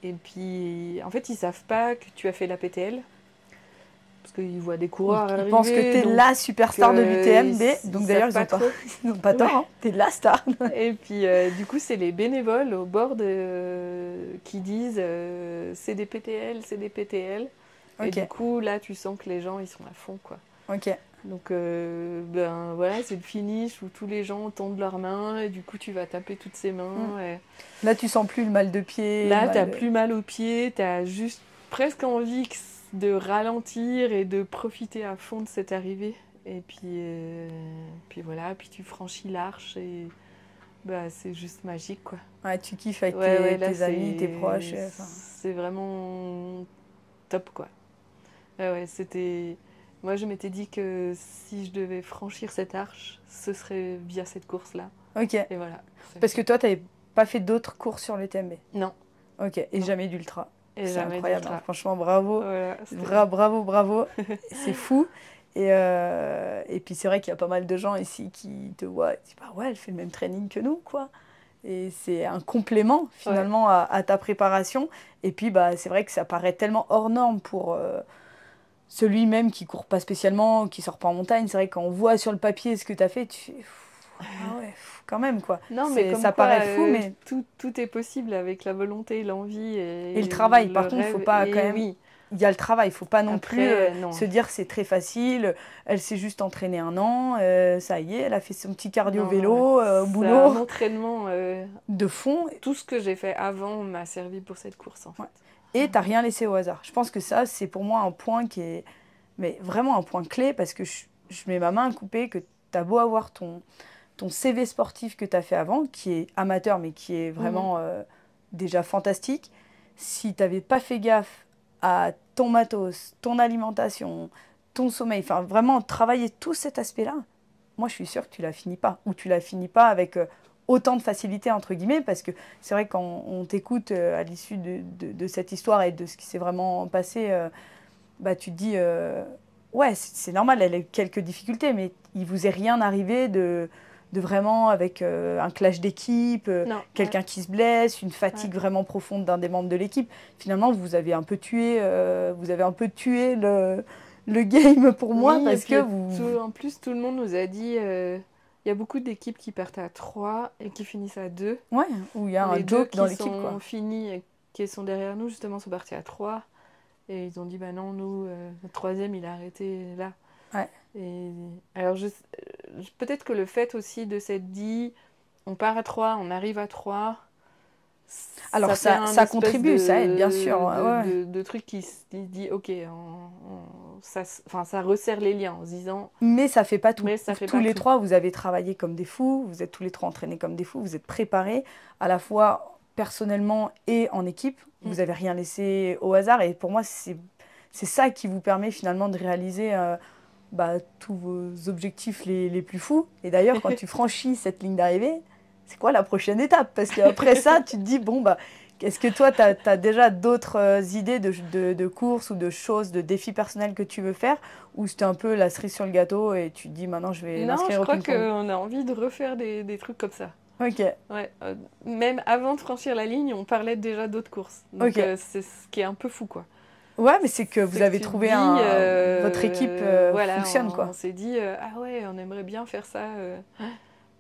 Et puis, en fait, ils savent pas que tu as fait la PTL. Parce qu'ils voient des coureurs arriver. Ils pensent que t'es donc, la superstar de l'UTMB. ils Donc d'ailleurs, savent ils n'ont pas tort. Ouais. Hein. T'es la star. Et puis, du coup, c'est les bénévoles au bord qui disent c'est des PTL, c'est des PTL. Et Ok. du coup, là, tu sens que les gens, ils sont à fond, quoi. Ok. Donc, voilà, c'est le finish où tous les gens tendent leurs mains et du coup, tu vas taper toutes ces mains. Et... Là, tu sens plus le mal de pied. Là, t'as plus mal aux pieds, t'as juste presque envie de ralentir et de profiter à fond de cette arrivée. Et puis voilà, puis tu franchis l'arche et c'est juste magique, quoi. Ouais, tu kiffes avec tes amis, tes proches. C'est vraiment top, quoi. Ouais, c'était... Moi, je m'étais dit que si je devais franchir cette arche, ce serait via cette course-là. Ok. Et voilà. Parce que toi, t'avais pas fait d'autres courses sur l'UTMB. Non. Ok. Et Non. jamais d'ultra. Et C'est jamais incroyable. d'ultra. Hein. Franchement, bravo. Voilà, Bravo. C'est fou. Et puis c'est vrai qu'il y a pas mal de gens ici qui te voient et disent ouais, elle fait le même training que nous, quoi. Et c'est un complément finalement à ta préparation. Et puis c'est vrai que ça paraît tellement hors norme pour celui même qui court pas spécialement, qui sort pas en montagne, c'est vrai quand on voit sur le papier ce que tu as fait, tu fais ah ouais, quand même quoi. Non, mais comme ça quoi, paraît fou, mais tout est possible avec la volonté, l'envie et le travail. Par contre, faut rêve. pas Et quand même. oui, Il y a le travail, il faut pas non plus après, non. se dire c'est très facile. Elle s'est juste entraînée 1 an, ça y est, elle a fait son petit cardio Non, vélo au c'est un boulot entraînement. de fond. Tout ce que j'ai fait avant m'a servi pour cette course, en fait. Ouais. Et t'as rien laissé au hasard. Je pense que ça, c'est pour moi un point qui est, mais vraiment un point clé parce que je mets ma main à couper que t'as beau avoir ton CV sportif que t'as fait avant, qui est amateur mais qui est vraiment déjà fantastique. Si t'avais pas fait gaffe à ton matos, ton alimentation, ton sommeil, enfin vraiment travailler tout cet aspect-là, moi je suis sûre que tu la finis pas. Ou tu la finis pas avec autant de facilité, entre guillemets, parce que c'est vrai quand on t'écoute à l'issue de cette histoire et de ce qui s'est vraiment passé, bah, tu te dis, ouais, c'est normal, elle a eu quelques difficultés, mais il vous est rien arrivé de vraiment avec un clash d'équipe, quelqu'un qui se blesse, une fatigue vraiment profonde d'un des membres de l'équipe. Finalement, vous avez un peu tué le game pour moi Oui, parce et puis, que vous... en plus, tout le monde nous a dit il y a beaucoup d'équipes qui partent à 3 et qui finissent à 2. Ouais, où il y a un Les deux joke dans qui l'équipe, quoi. sont finis et qui sont derrière nous, justement, sont partis à 3. Et ils ont dit bah non, nous, notre troisième, il a arrêté là. Ouais. Et alors, peut-être que le fait aussi de s'être dit on part à 3, on arrive à 3. Alors ça contribue, ça aide, bien sûr. De trucs qui se dit ok, ça resserre les liens en se disant. Mais ça fait pas tout. Mais ça fait tous pas les tout. trois, vous avez travaillé comme des fous, vous êtes tous les trois entraînés comme des fous, vous êtes préparés à la fois personnellement et en équipe. Vous n'avez rien laissé au hasard et pour moi, c'est ça qui vous permet finalement de réaliser tous vos objectifs les plus fous. Et d'ailleurs, quand tu franchis cette ligne d'arrivée, c'est quoi la prochaine étape? Parce qu'après ça, tu te dis, bon, est-ce que toi, tu as déjà d'autres idées de courses ou de choses, de défis personnels que tu veux faire? Ou c'était un peu la cerise sur le gâteau et tu te dis, maintenant, je vais m'inscrire au ping-pong? Non, je crois qu'on a envie de refaire des trucs comme ça. Ok. Ouais, même avant de franchir la ligne, on parlait déjà d'autres courses. Donc c'est ce qui est un peu fou, quoi. Ouais, mais c'est que vous avez trouvé votre équipe voilà, fonctionne, quoi. On s'est dit, ah ouais, on aimerait bien faire ça.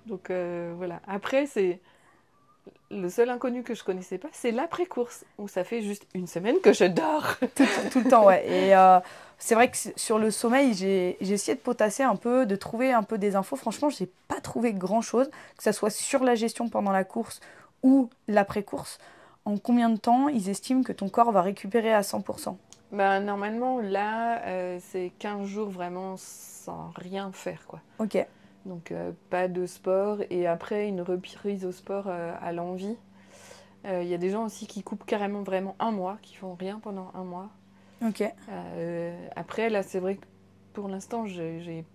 Donc voilà. Après, c'est le seul inconnu que je connaissais pas, c'est l'après-course, où ça fait juste une semaine que je dors. Tout le temps, ouais. Et c'est vrai que sur le sommeil, j'ai essayé de potasser un peu, de trouver un peu des infos. Franchement, je n'ai pas trouvé grand-chose, que ce soit sur la gestion pendant la course ou l'après-course. En combien de temps ils estiment que ton corps va récupérer à 100%? Normalement, là, c'est 15 jours vraiment sans rien faire, quoi. Ok. Donc, pas de sport. Et après, une reprise au sport à l'envie. Il y a des gens aussi qui coupent carrément vraiment 1 mois, qui font rien pendant 1 mois. Ok. Après, là, c'est vrai que pour l'instant, j'ai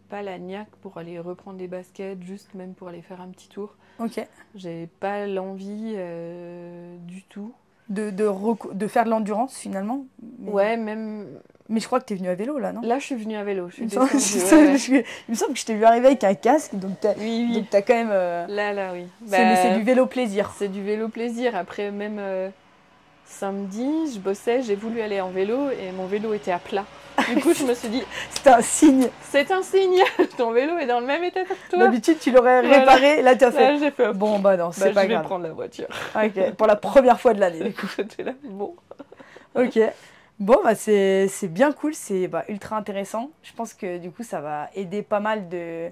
pas la niaque pour aller reprendre des baskets, juste même pour aller faire un petit tour. Ok. J'ai pas l'envie du tout. De faire de l'endurance, finalement? Ouais, même... Mais je crois que tu es venu à vélo, là, non? Là, je suis venue à vélo. Il me semble que je t'ai vu arriver avec un casque, donc tu as quand même... Là, oui. Mais c'est du vélo plaisir. C'est du vélo plaisir. Après, même samedi, je bossais, j'ai voulu aller en vélo et mon vélo était à plat. Du coup, je me suis dit... C'est un signe. C'est un signe. Ton vélo est dans le même état que toi. D'habitude, tu l'aurais réparé. Là, tu as fait... Là, j'ai fait... Bon, non, c'est pas grave. Je vais prendre la voiture. Ok, pour la première fois de l'année, du coup. J'étais là, bon. Ok. Bon, c'est bien cool, c'est ultra intéressant. Je pense que du coup, ça va aider pas mal de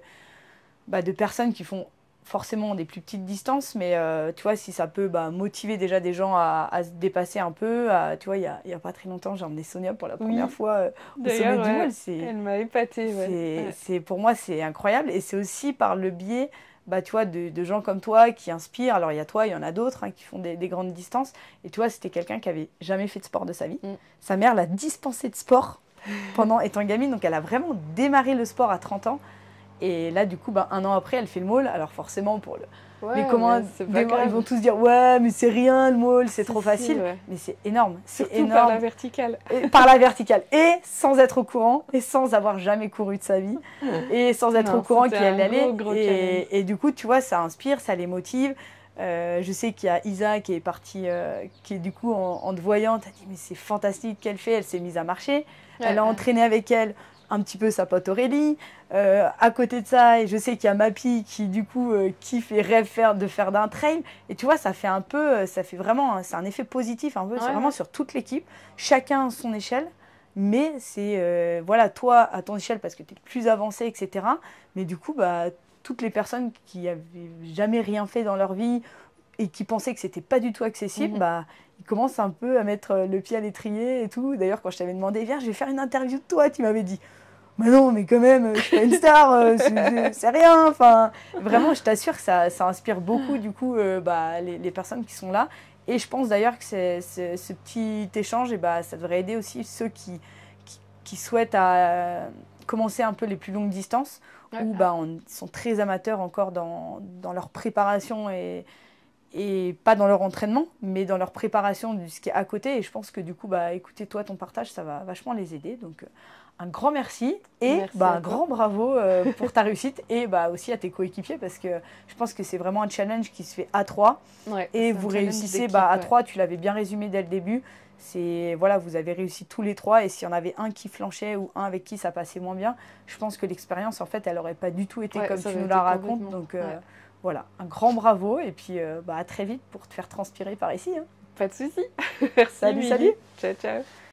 personnes qui font forcément des plus petites distances, mais tu vois, si ça peut motiver déjà des gens à se dépasser un peu. Tu vois, il y a pas très longtemps, j'ai emmené Sonia pour la première fois au sommet du Mall. Elle m'a épatée. Pour moi, c'est incroyable et c'est aussi par le biais tu vois, de gens comme toi qui inspirent. Alors, il y a toi, il y en a d'autres qui font des grandes distances. Et tu vois, c'était quelqu'un qui avait jamais fait de sport de sa vie. Sa mère l'a dispensé de sport pendant étant gamine. Donc, elle a vraiment démarré le sport à 30 ans. Et là, du coup, 1 an après, elle fait le Mall. Alors, forcément, pour le... Ouais, ils vont tous dire ouais, mais c'est rien le Mall, c'est trop facile. Ouais. Mais c'est énorme. Surtout énorme. Par la verticale. Par la verticale. Et sans être au courant, et sans avoir jamais couru de sa vie, et sans être au courant qu'il allait aller. Et du coup, tu vois, ça inspire, ça les motive. Je sais qu'il y a Isa qui est partie, qui est du coup en te voyant, t'as dit mais c'est fantastique qu'elle fait, elle s'est mise à marcher. Elle a entraîné avec elle un petit peu sa pote Aurélie. À côté de ça, et je sais qu'il y a Mappy qui du coup kiffe et rêve de faire d'un trail. Et tu vois, ça fait un peu, ça fait vraiment, c'est un effet positif un peu, c'est vraiment sur toute l'équipe, chacun à son échelle. Mais c'est, voilà, toi à ton échelle parce que tu es plus avancé, etc. Mais du coup, bah, toutes les personnes qui n'avaient jamais rien fait dans leur vie et qui pensaient que c'était pas du tout accessible, bah, ils commencent un peu à mettre le pied à l'étrier et tout. D'ailleurs, quand je t'avais demandé, viens, je vais faire une interview de toi, tu m'avais dit, mais non, mais quand même, je suis pas une star, c'est rien. Enfin, vraiment, je t'assure que ça inspire beaucoup, du coup, bah, les personnes qui sont là. Et je pense d'ailleurs que ce petit échange, et bah, ça devrait aider aussi ceux qui souhaitent commencer un peu les plus longues distances, où bah, sont très amateurs encore dans leur préparation et pas dans leur entraînement, mais dans leur préparation de ce qui est à côté. Et je pense que du coup, bah, écoutez, toi, ton partage, ça va vachement les aider. Donc, un grand merci et bah, un grand bravo pour ta réussite et bah, aussi à tes coéquipiers parce que je pense que c'est vraiment un challenge qui se fait à 3 et vous réussissez à 3, tu l'avais bien résumé dès le début. Voilà, vous avez réussi tous les 3 et s'il y en avait un qui flanchait ou un avec qui ça passait moins bien, je pense que l'expérience, en fait, elle n'aurait pas du tout été comme tu nous la racontes. Donc, voilà, un grand bravo et puis bah, à très vite pour te faire transpirer par ici. Hein. Pas de souci. Merci. Salut. Ciao, ciao.